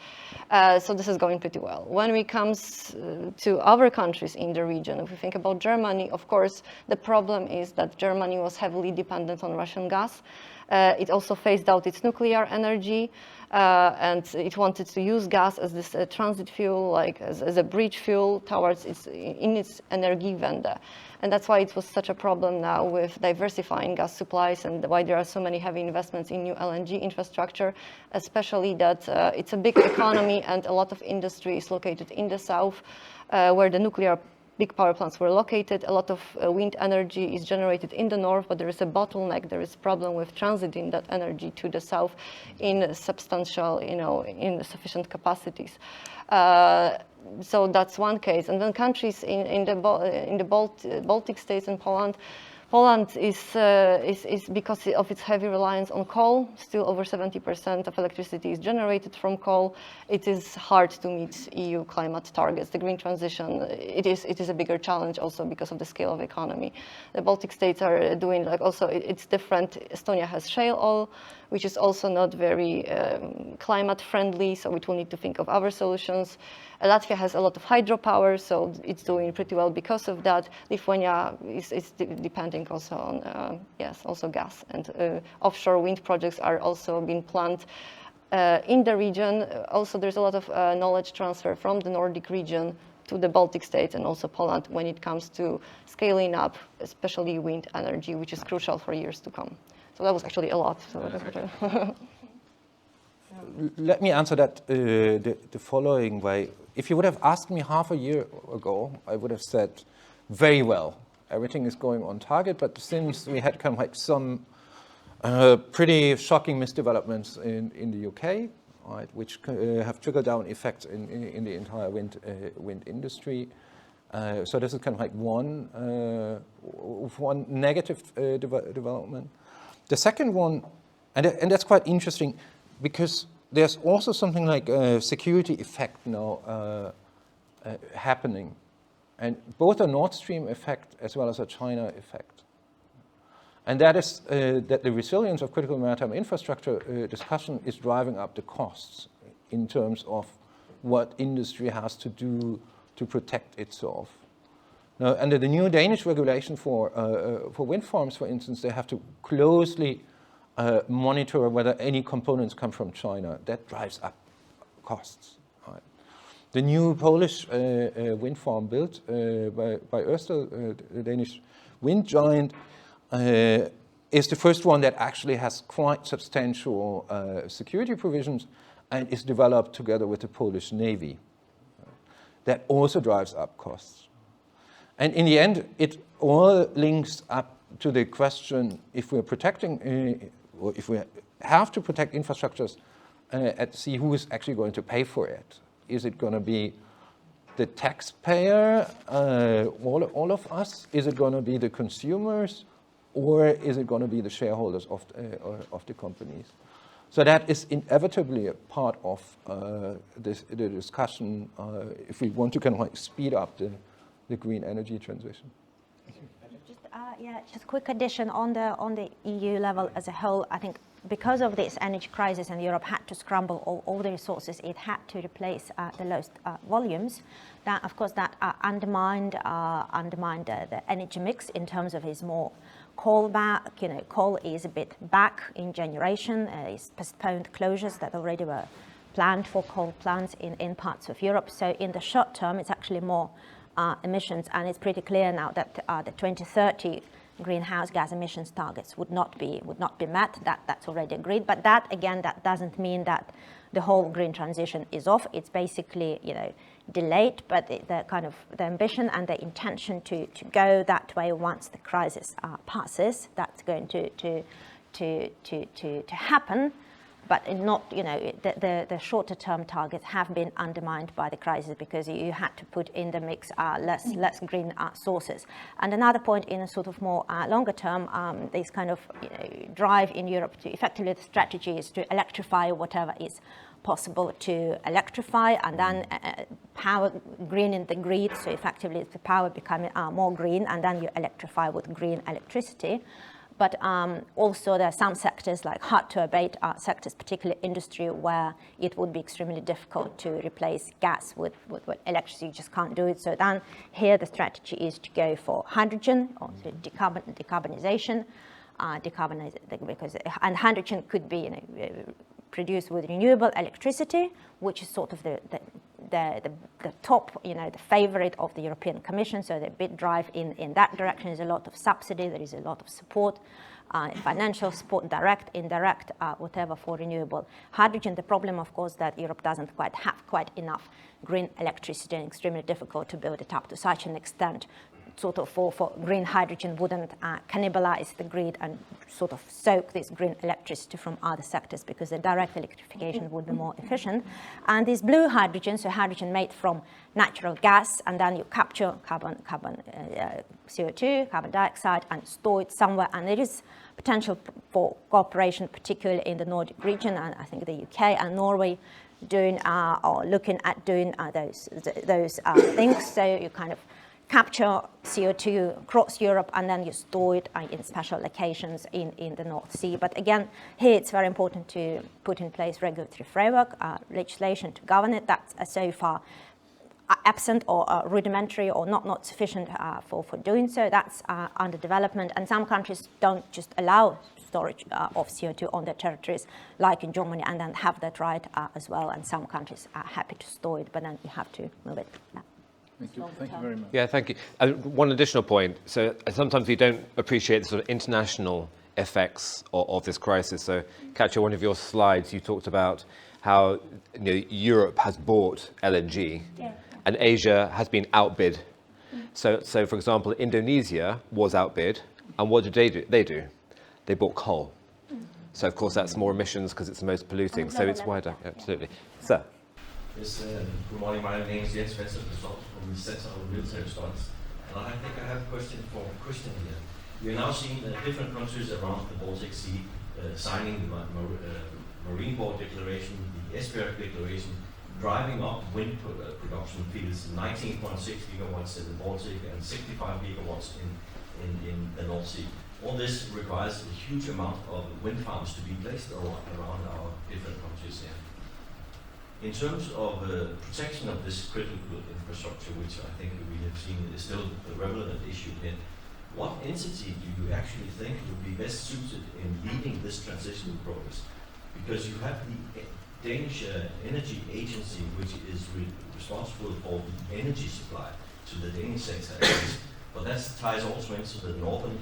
So this is going pretty well. When it comes to other countries in the region, if we think about Germany, of course, the problem is that Germany was heavily dependent on Russian gas. It also phased out its nuclear energy, and it wanted to use gas as this transit fuel, like as a bridge fuel towards its Energiewende. And that's why it was such a problem now with diversifying gas supplies and why there are so many heavy investments in new LNG infrastructure, especially that it's a big economy and a lot of industry is located in the south, where the nuclear big power plants were located. A lot of wind energy is generated in the north, but there is a bottleneck. There is a problem with transiting that energy to the south in substantial, in sufficient capacities. So that's one case. And then countries in the Baltic states and Poland. Poland is because of its heavy reliance on coal, still over 70% of electricity is generated from coal. It is hard to meet EU climate targets. The green transition, it is a bigger challenge also because of the scale of economy. The Baltic states are doing it's different. Estonia has shale oil, which is also not very climate friendly, so it will need to think of other solutions. Latvia has a lot of hydropower, so it's doing pretty well because of that. Lithuania is depending also on, also gas. And offshore wind projects are also being planned in the region. Also, there's a lot of knowledge transfer from the Nordic region to the Baltic states and also Poland when it comes to scaling up, especially wind energy, which is crucial for years to come. So that was actually a lot. So Let me answer that the following way. If you would have asked me half a year ago, I would have said, very well, everything is going on target, but since we had kind of like some pretty shocking misdevelopments in the UK, right, which have trickle-down effects in the entire wind industry, so this is kind of like one negative development. The second one, and that's quite interesting, because there's also something like a security effect now happening. And both a Nord Stream effect as well as a China effect. And that is that the resilience of critical maritime infrastructure discussion is driving up the costs in terms of what industry has to do to protect itself. Now, under the new Danish regulation for wind farms, for instance, they have to closely monitor whether any components come from China. That drives up costs. Right? The new Polish wind farm built by Ørsted, the Danish wind giant, is the first one that actually has quite substantial security provisions and is developed together with the Polish Navy. That also drives up costs. And in the end, it all links up to the question, if we're protecting, or if we have to protect infrastructures at sea, who is actually going to pay for it? Is it going to be the taxpayer, all of us? Is it going to be the consumers? Or is it going to be the shareholders of the companies? So that is inevitably a part of the discussion if we want to kind of like speed up the green energy transition. Just just a quick addition on the EU level as a whole. I think because of this energy crisis and Europe had to scramble all the resources it had to replace the lost volumes, that of course that undermined the energy mix in terms of is more coal back. Coal is a bit back in generation. It's postponed closures that already were planned for coal plants in parts of Europe. So in the short term, it's actually more emissions, and it's pretty clear now that the 2030 greenhouse gas emissions targets would not be met. That's already agreed. But that doesn't mean that the whole green transition is off. It's basically delayed, but the ambition and the intention to go that way once the crisis passes, that's going to happen. But not, the shorter term targets have been undermined by the crisis because you had to put in the mix less green sources. And another point in a sort of more longer term, this kind of drive in Europe to effectively, the strategy is to electrify whatever is possible to electrify, and then power green in the grid. So effectively, the power becoming more green, and then you electrify with green electricity. But also there are some sectors like hard to abate sectors, particularly industry, where it would be extremely difficult to replace gas with electricity. You just can't do it. So then here the strategy is to go for hydrogen, or decarbonization, and hydrogen could be produced with renewable electricity, which is sort of the top, the favorite of the European Commission. So the big drive in that direction. There's a lot of subsidy, there is a lot of support, financial support, direct, indirect, whatever, for renewable hydrogen. The problem, of course, that Europe doesn't have enough green electricity, and extremely difficult to build it up to such an extent. Sort of for green hydrogen wouldn't cannibalize the grid and sort of soak this green electricity from other sectors, because the direct electrification would be more efficient. And this blue hydrogen, so hydrogen made from natural gas, and then you capture CO2, carbon dioxide, and store it somewhere. And there is potential for cooperation, particularly in the Nordic region, and I think the UK and Norway doing or looking at doing those things. So you kind of capture CO2 across Europe, and then you store it in special locations in the North Sea. But again, here it's very important to put in place regulatory framework, legislation to govern it. That's so far absent or rudimentary or not sufficient for doing so. That's under development, and some countries don't just allow storage of CO2 on their territories, like in Germany, and then have that right as well. And some countries are happy to store it, but then you have to move it. Thank you very much. Yeah, thank you. One additional point. So sometimes we don't appreciate the sort of international effects of this crisis. So, Katja, one of your slides, you talked about how Europe has bought LNG, and Asia has been outbid. So for example, Indonesia was outbid, and what did they do? They bought coal. So of course that's more emissions because it's the most polluting. So it's wider. Absolutely, sir. Yes, good morning. My name is Jens Vester from the Center of Military Studies. And I think I have a question for Christian here. We are now seeing different countries around the Baltic Sea signing the Marine Board Declaration, the Esbjerg Declaration, driving up wind production fields, 19.6 gigawatts in the Baltic and 65 gigawatts in the North Sea. All this requires a huge amount of wind farms to be placed around our different countries here. In terms of protection of this critical infrastructure, which I think we have seen is still a relevant issue here, what entity do you actually think would be best suited in leading this transition progress? Because you have the Danish Energy Agency, which is responsible for the energy supply to the Danish sector, but that ties also into the northern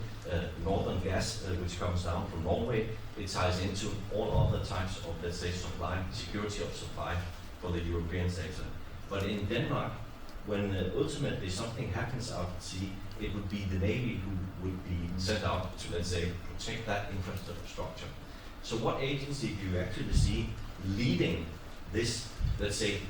gas, which comes down from Norway. It ties into all other types of, let's say, supply, security of supply for the European sector. But in Denmark, when ultimately something happens out at sea, it would be the Navy who would be sent out to, let's say, protect that infrastructure. So what agency do you actually see leading this, let's say,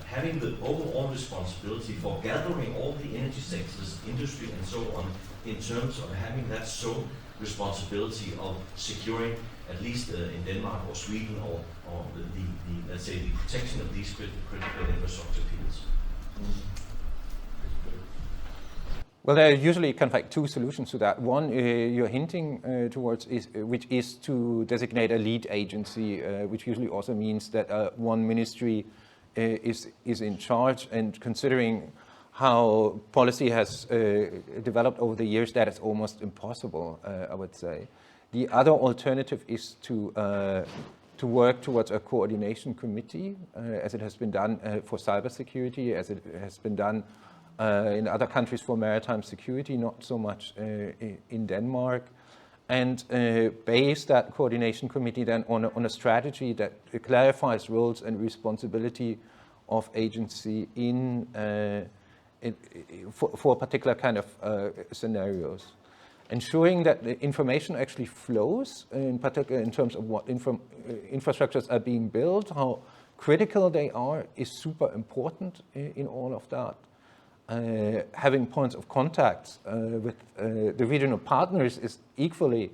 having the overall responsibility for gathering all the energy sectors, industry and so on, in terms of having that sole responsibility of securing, at least in Denmark or Sweden, or the let's say, the protection of these critical infrastructure fields? Well, there are usually kind of like two solutions to that. One you're hinting towards, which is to designate a lead agency, which usually also means that one ministry is in charge. And considering how policy has developed over the years, that is almost impossible, I would say. The other alternative is to work towards a coordination committee, as it has been done for cybersecurity, as it has been done in other countries for maritime security, not so much in Denmark, and base that coordination committee then on a strategy that clarifies roles and responsibility of agency for particular kind of scenarios. Ensuring that the information actually flows, in particular in terms of what infrastructures are being built, how critical they are, is super important in all of that. Having points of contact with the regional partners is equally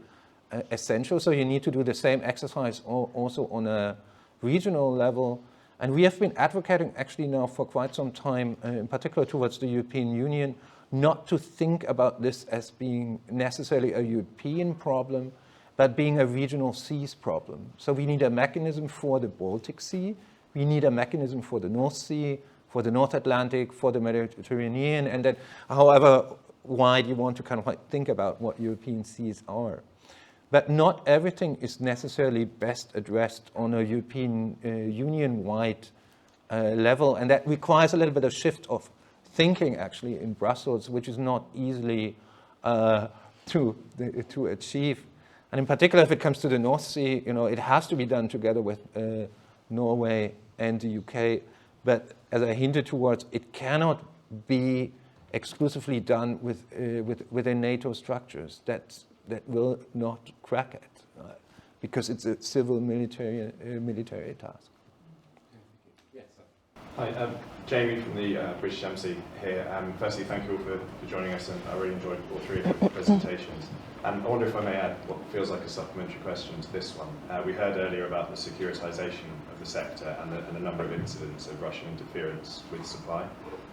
essential, so you need to do the same exercise also on a regional level. And we have been advocating actually now for quite some time, in particular towards the European Union, not to think about this as being necessarily a European problem, but being a regional seas problem. So we need a mechanism for the Baltic Sea, we need a mechanism for the North Sea, for the North Atlantic, for the Mediterranean, and then however wide you want to kind of like think about what European seas are. But not everything is necessarily best addressed on a European Union-wide level, and that requires a little bit of shift of thinking actually in Brussels, which is not easily to achieve. And in particular, if it comes to the North Sea, it has to be done together with Norway and the UK. But as I hinted towards, it cannot be exclusively done within NATO structures. That will not crack it, because it's a civil military task. Yes, hi, Jamie from the British Embassy here. Firstly, thank you all for joining us, and I really enjoyed all three of your presentations. I wonder if I may add what feels like a supplementary question to this one. We heard earlier about the securitization of the sector and the number of incidents of Russian interference with supply.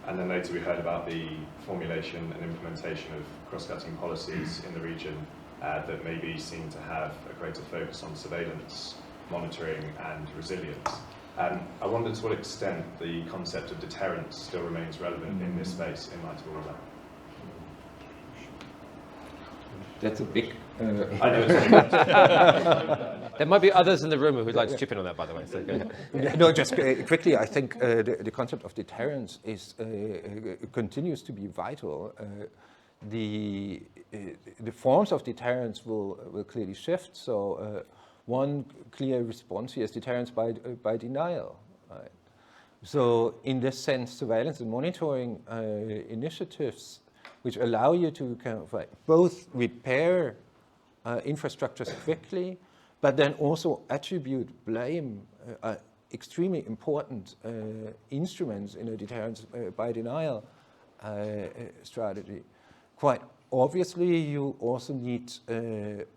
And then later we heard about the formulation and implementation of cross-cutting policies in the region that maybe seem to have a greater focus on surveillance, monitoring and resilience. I wonder to what extent the concept of deterrence still remains relevant in this space in light of all of that. That's a big... I know it's There might be others in the room who'd like to chip in on that, by the way. So go ahead. No, just quickly, I think the concept of deterrence continues to be vital. The forms of deterrence will clearly shift. So one clear response here is deterrence by denial. Right? So in this sense, surveillance and monitoring initiatives which allow you to kind of like both repair infrastructures quickly, but then also attribute blame, extremely important instruments in a deterrence by denial strategy. Quite obviously, you also need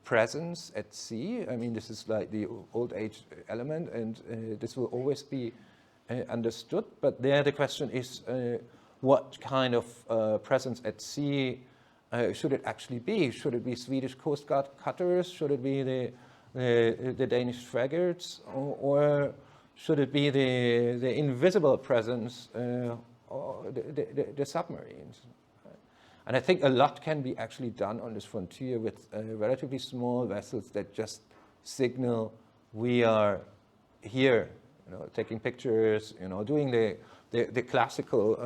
presence at sea. I mean, this is like the old age element, and this will always be understood. But there the question is, what kind of presence at sea should it actually be? Should it be Swedish Coast Guard cutters? Should it be the Danish frigates? Or should it be the invisible presence, or the submarines? And I think a lot can be actually done on this frontier with relatively small vessels that just signal we are here, taking pictures, doing the classical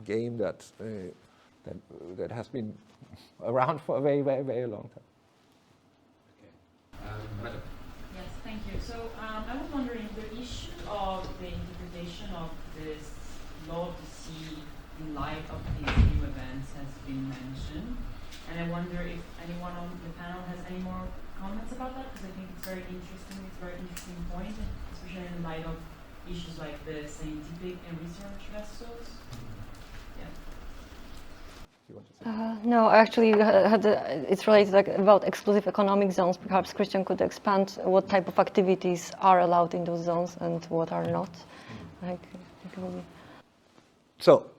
game that has been around for a very, very, very long time. Madam. Yes, thank you. So I was wondering, the issue of the interpretation of this law of the sea in light of these new events has been mentioned, and I wonder if anyone on the panel has any more comments about that, because I think it's very interesting. It's a very interesting point, especially in light of issues like the scientific and research vessels. No, actually, it's related about exclusive economic zones. Perhaps Christian could expand what type of activities are allowed in those zones and what are not. So,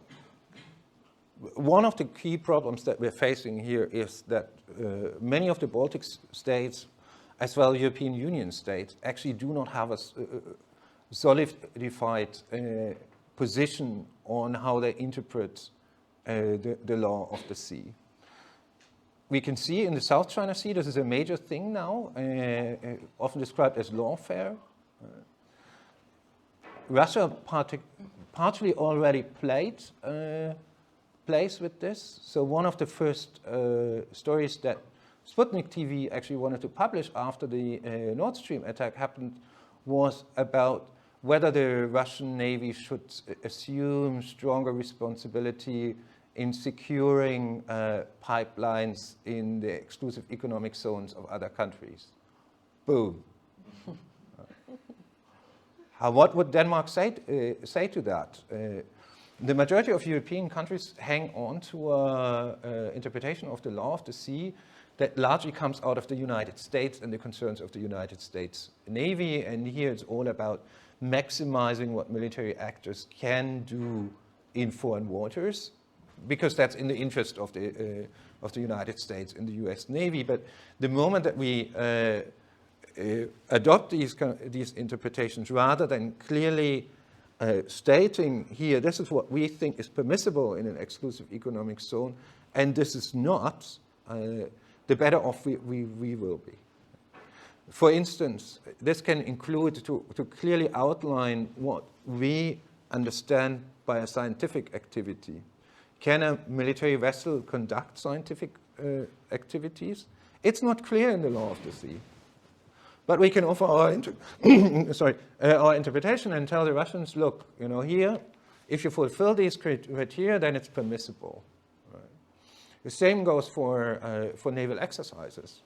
one of the key problems that we're facing here is that many of the Baltic states, as well as European Union states, actually do not have a solidified position on how they interpret the law of the sea. We can see in the South China Sea, this is a major thing now, often described as lawfare. Russia partially already plays with this. So one of the first stories that Sputnik TV actually wanted to publish after the Nord Stream attack happened was about whether the Russian Navy should assume stronger responsibility in securing pipelines in the exclusive economic zones of other countries. Boom. What would Denmark say to that? The majority of European countries hang on to an interpretation of the law of the sea that largely comes out of the United States and the concerns of the United States Navy. And here it's all about maximizing what military actors can do in foreign waters, because that's in the interest of the United States and the US Navy. But the moment that we adopt these interpretations, rather than clearly stating here, this is what we think is permissible in an exclusive economic zone, and this is not, the better off we will be. For instance, this can include to clearly outline what we understand by a scientific activity. Can a military vessel conduct scientific activities? It's not clear in the law of the sea. But we can offer our interpretation and tell the Russians, look, here, if you fulfill these criteria, then it's permissible. Right? The same goes for naval exercises.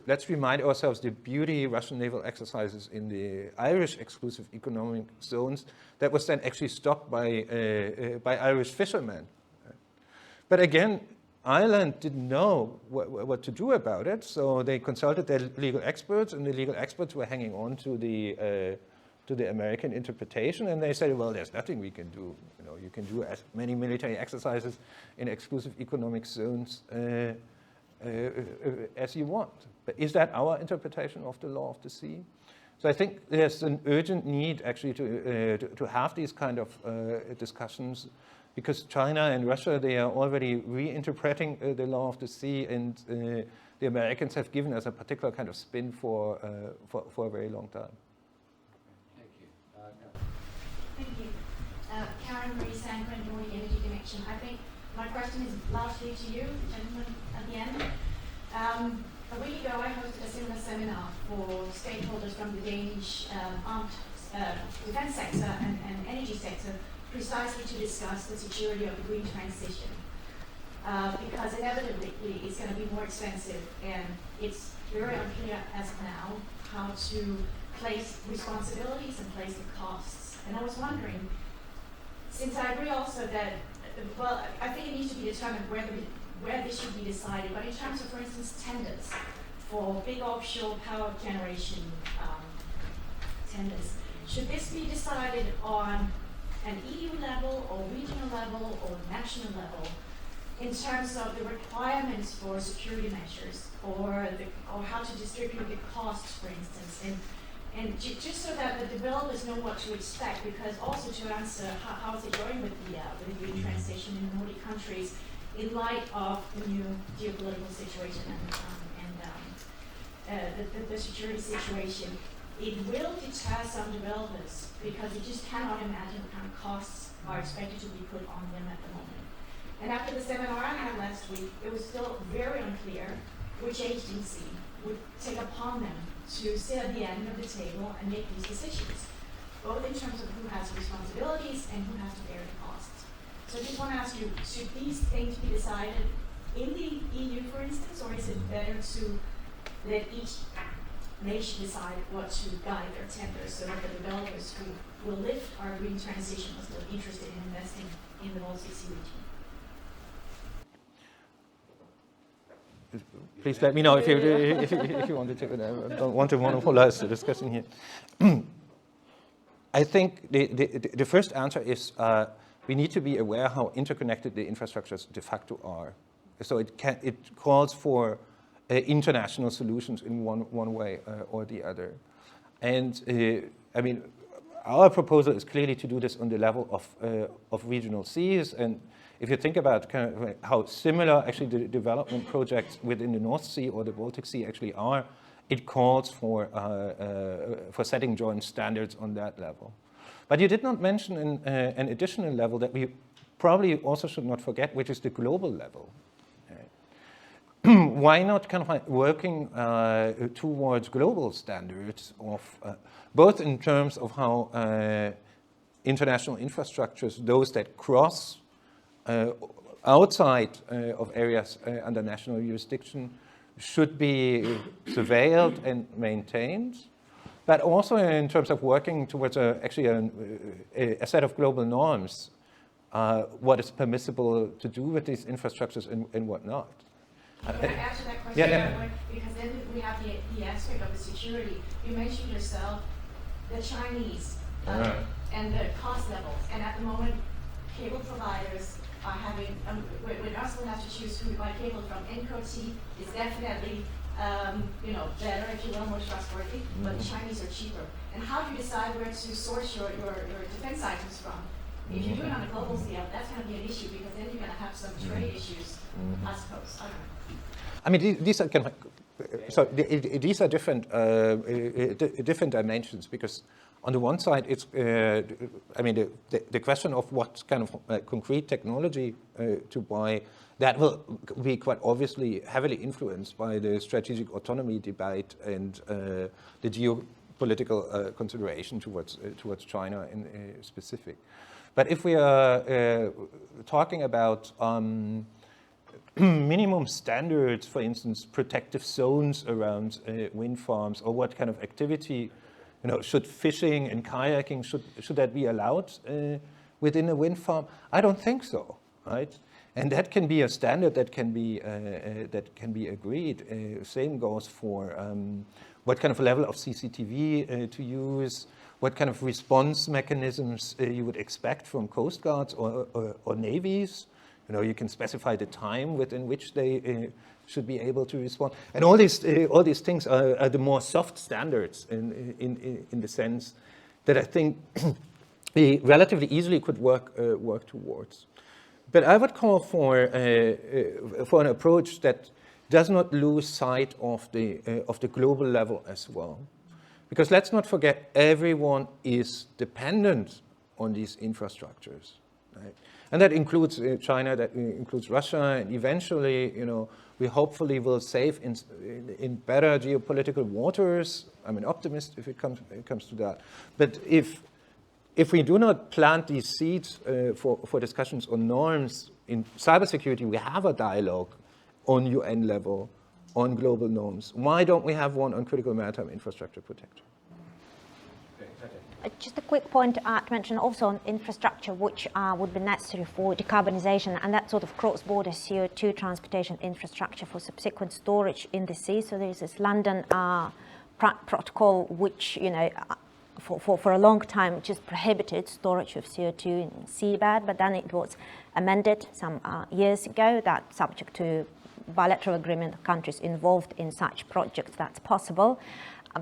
Let's remind ourselves the beauty Russian naval exercises in the Irish exclusive economic zones that was then actually stopped by Irish fishermen. But again, Ireland didn't know what to do about it, so they consulted their legal experts, and the legal experts were hanging on to the American interpretation, and they said, well, there's nothing we can do. You can do as many military exercises in exclusive economic zones as you want. But is that our interpretation of the law of the sea? So I think there's an urgent need actually to have these kind of discussions, because China and Russia, they are already reinterpreting the law of the sea, and the Americans have given us a particular kind of spin for a very long time. Thank you. Thank you. Karen Marie Sandgren, Nordic Energy Connection. I think my question is largely to you, the gentleman at the end. A week ago, I hosted a similar seminar for stakeholders from the Danish armed defense sector and energy sector, precisely to discuss the security of the green transition. Because inevitably it's going to be more expensive, and it's very unclear as of now how to place responsibilities and place the costs. And I was wondering, since I agree also that, well, I think it needs to be determined where this should be decided, but in terms of, for instance, tenders for big offshore power generation tenders, should this be decided on an EU level or regional level or national level in terms of the requirements for security measures or how to distribute the costs, for instance, and just so that the developers know what to expect, because also to answer how is it going with the green transition in Nordic countries in light of the new geopolitical situation and the security situation. It will deter some developers because you just cannot imagine what kind of costs are expected to be put on them at the moment. And after the seminar I had last week, it was still very unclear which agency would take upon them to sit at the end of the table and make these decisions, both in terms of who has responsibilities and who has to bear the costs. So I just want to ask you, should these things be decided in the EU, for instance, or is it better to let each nation decide what to guide their tenders so that the developers who will lift our green transition are still interested in investing in the Baltic Sea region? Please let me know if you want to take it. I don't want to monopolize the discussion here. I think the first answer is we need to be aware how interconnected the infrastructures de facto are. So it calls for international solutions in one way or the other. And I mean, our proposal is clearly to do this on the level of regional seas. And if you think about kind of how similar actually the development projects within the North Sea or the Baltic Sea actually are, it calls for setting joint standards on that level. But you did not mention an additional level that we probably also should not forget, which is the global level. Why not kind of like working towards global standards of both in terms of how international infrastructures, those that cross outside of areas under national jurisdiction, should be surveilled and maintained, but also in terms of working towards actually a set of global norms, what is permissible to do with these infrastructures and what not. Can I answer that question? Yeah. Because then we have the aspect of the security. You mentioned yourself the Chinese and the cost levels, and at the moment, cable providers are having. We also have to choose who we buy cable from. NCOT is definitely, better, if you will, more trustworthy, but the Chinese are cheaper. And how do you decide where to source your defense items from? If you do it on a global scale, that's going to be an issue because then you're going to have some trade issues, I suppose. I don't know. I mean, these are kind of, these are different different dimensions because on the one side, it's I mean the question of what kind of concrete technology to buy, that will be quite obviously heavily influenced by the strategic autonomy debate and the geopolitical consideration towards China in specific. But if we are talking about minimum standards, for instance, protective zones around wind farms, or what kind of activity, should fishing and kayaking, should that be allowed within a wind farm? I don't think so, right? And that can be a standard that can be agreed. Same goes for what kind of level of CCTV to use, what kind of response mechanisms you would expect from coast guards or navies. You can specify the time within which they should be able to respond, and all these things are the more soft standards in the sense that I think we relatively easily could work towards. But I would call for an approach that does not lose sight of the global level as well, because let's not forget everyone is dependent on these infrastructures, right? And that includes China, that includes Russia, and eventually, we hopefully will sail in better geopolitical waters. I'm an optimist if it comes to that. But if we do not plant these seeds for discussions on norms in cybersecurity, we have a dialogue on UN level on global norms. Why don't we have one on critical maritime infrastructure protection? Just a quick point to mention also on infrastructure, which would be necessary for decarbonization, and that sort of cross-border CO2 transportation infrastructure for subsequent storage in the sea. So there's this London protocol, which for a long time just prohibited storage of CO2 in seabed, but then it was amended some years ago that, subject to bilateral agreement of countries involved in such projects, that's possible.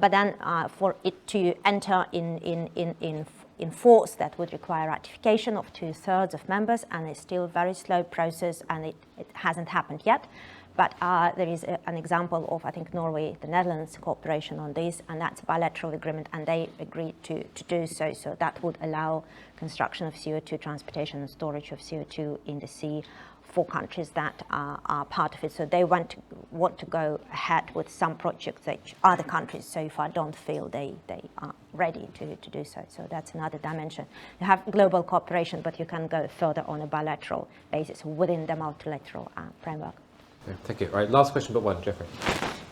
But then for it to enter in force, that would require ratification of 2/3 of members, and it's still a very slow process, and it hasn't happened yet. But there is an example of, I think, Norway, the Netherlands cooperation on this, and that's a bilateral agreement, and they agreed to do so. So that would allow construction of CO2 transportation and storage of CO2 in the sea for countries that are part of it. So they want to go ahead with some projects that other countries so far don't feel they are ready to do so. So that's another dimension. You have global cooperation, but you can go further on a bilateral basis within the multilateral framework. Yeah, thank you. Right, last question but one, Jeffrey.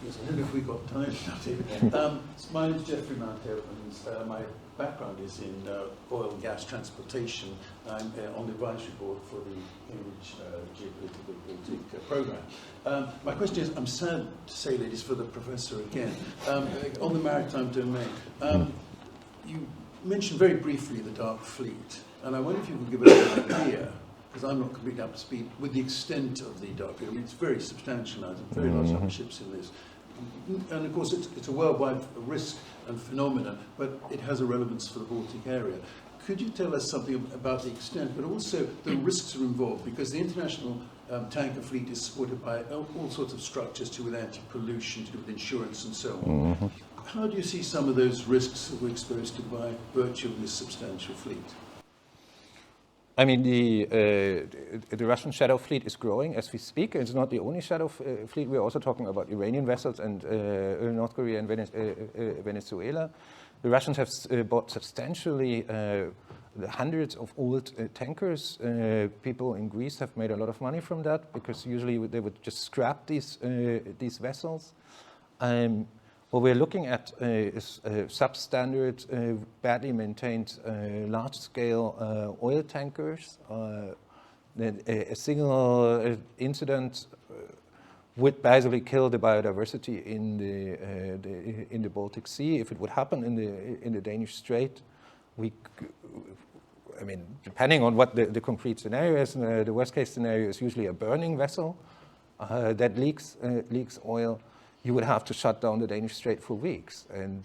Yes, I don't know if we've got time now, David. My name is Jeffrey Mantell, and my background is in oil and gas transportation. I'm on the advisory board for the Cambridge Geopolitical Baltic Programme. My question is, I'm sad to say, ladies, for the professor again, on the maritime domain. You mentioned very briefly the dark fleet, and I wonder if you can give us an idea, because I'm not completely up to speed, with the extent of the dark fleet. I mean, it's very substantial now, there's very large number of ships in this. And of course, it's a worldwide risk and phenomenon, but it has a relevance for the Baltic area. Could you tell us something about the extent, but also the risks are involved? Because the international tanker fleet is supported by all sorts of structures to do with anti-pollution, to do with insurance and so on. How do you see some of those risks that we're exposed to by virtue of this substantial fleet? I mean, the Russian shadow fleet is growing as we speak. It's not the only shadow fleet. We're also talking about Iranian vessels and North Korea and Venezuela. The Russians have bought substantially hundreds of old tankers. People in Greece have made a lot of money from that because usually they would just scrap these vessels. What we're looking at is substandard, badly maintained, large-scale oil tankers. A single incident would basically kill the biodiversity in the Baltic Sea. If it would happen in the Danish Strait, I mean, depending on what the concrete scenario is, the worst-case scenario is usually a burning vessel that leaks oil. You would have to shut down the Danish Strait for weeks, and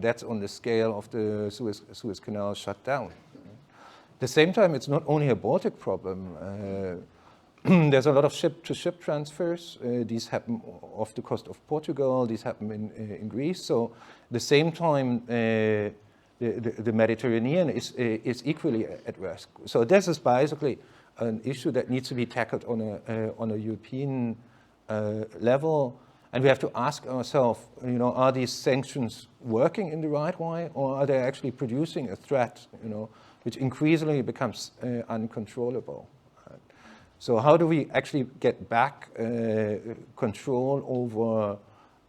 that's on the scale of the Suez Canal shut down. At the same time, it's not only a Baltic problem. There's a lot of ship-to-ship transfers. These happen off the coast of Portugal. These happen in Greece. So at the same time, the Mediterranean is equally at risk. So this is basically an issue that needs to be tackled on a European level. And we have to ask ourselves, are these sanctions working in the right way, or are they actually producing a threat, which increasingly becomes uncontrollable? So how do we actually get back control over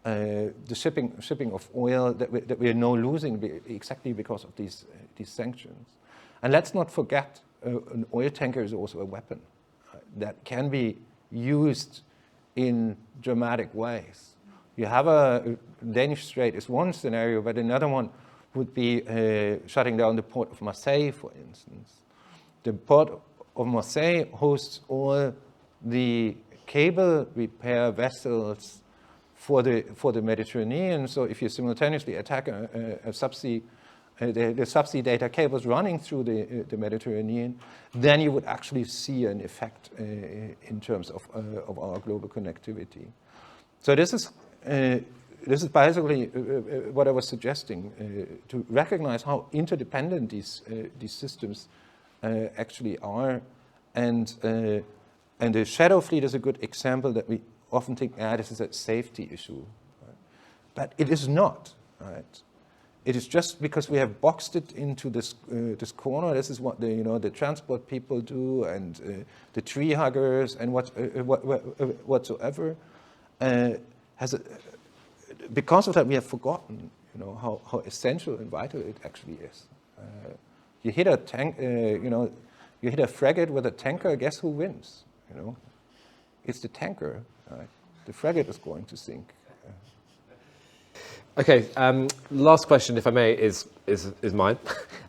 the shipping of oil that we are now losing exactly because of these sanctions? And let's not forget, an oil tanker is also a weapon that can be used in dramatic ways. You have a Danish Strait is one scenario, but another one would be shutting down the port of Marseille, for instance. The port of Marseille hosts all the cable repair vessels for the Mediterranean. So if you simultaneously attack a subsea, the subsea data cables running through the Mediterranean, then you would actually see an effect in terms of our global connectivity. So this is basically what I was suggesting, to recognize how interdependent these systems actually are, and the shadow fleet is a good example that we often think, this is a safety issue, right? But it is not, right? It is just because we have boxed it into this corner. This is what the transport people do, and the tree huggers, and whatsoever. Because of that, we have forgotten, how essential and vital it actually is. You hit a tank, you hit a frigate with a tanker. Guess who wins? It's the tanker. Right? The frigate is going to sink. Okay, last question, if I may, is mine,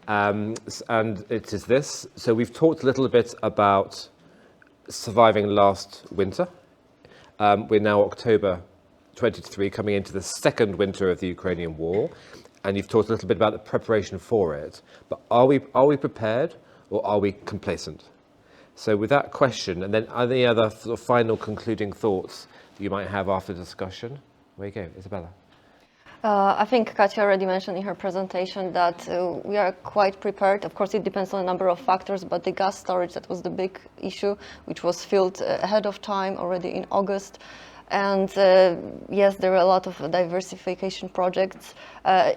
and it is this. So we've talked a little bit about surviving last winter. We're now October 23, coming into the second winter of the Ukrainian war, and you've talked a little bit about the preparation for it. But are we prepared, or are we complacent? So with that question, and then any other sort of final concluding thoughts that you might have after the discussion? Where you go, Izabela? I think Katja already mentioned in her presentation that we are quite prepared. Of course, it depends on a number of factors, but the gas storage, that was the big issue, which was filled ahead of time already in August. And yes, there are a lot of diversification projects,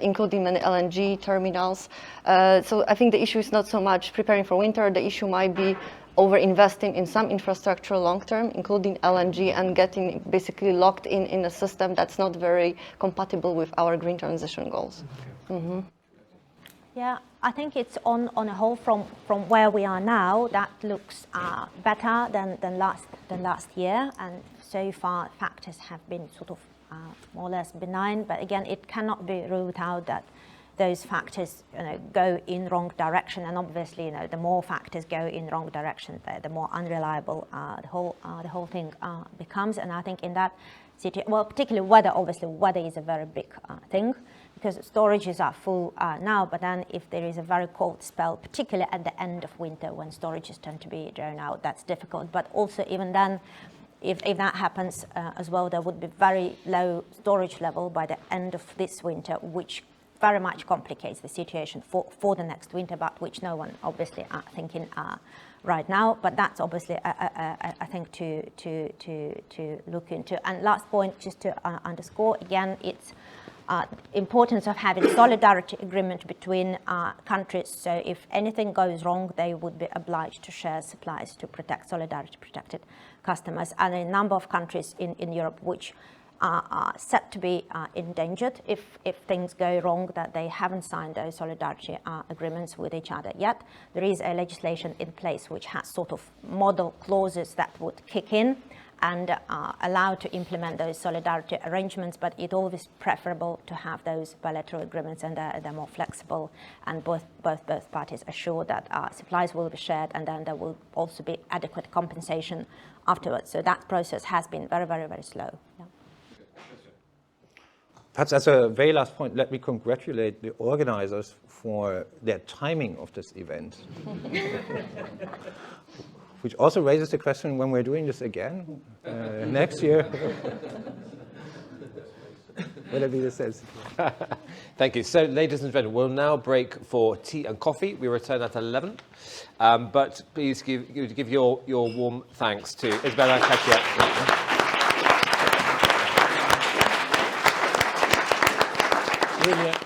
including many LNG terminals. So I think the issue is not so much preparing for winter. The issue might be over-investing in some infrastructure long-term, including LNG, and getting basically locked in a system that's not very compatible with our green transition goals. Mm-hmm. Yeah, I think it's on a whole from where we are now, that looks better than last year, and so far factors have been sort of more or less benign. But again, it cannot be ruled out that those factors go in wrong direction, and obviously the more factors go in wrong direction, the more unreliable the whole thing becomes. And I think in that situation, well, particularly weather, obviously weather is a very big thing, because storages are full now, but then if there is a very cold spell, particularly at the end of winter when storages tend to be drawn out, that's difficult. But also even then, if that happens as well, there would be very low storage level by the end of this winter, which very much complicates the situation for the next winter, but which no one obviously are thinking right now. But that's obviously a thing to look into. And last point, just to underscore again, it's importance of having solidarity agreement between countries. So if anything goes wrong, they would be obliged to share supplies to protect solidarity protected customers. And a number of countries in Europe which are set to be endangered if things go wrong, that they haven't signed those solidarity agreements with each other yet. There is a legislation in place which has sort of model clauses that would kick in and allow to implement those solidarity arrangements, but it's always preferable to have those bilateral agreements, and they're more flexible, and both parties assure that supplies will be shared, and then there will also be adequate compensation afterwards. So that process has been very, very, very slow. Yeah. Perhaps as a very last point, let me congratulate the organizers for their timing of this event. Which also raises the question when we're doing this again next year. Will it be the same? Thank you. So, ladies and gentlemen, we'll now break for tea and coffee. We return at 11. But please give your warm thanks to Izabela, Katja. Brilliant.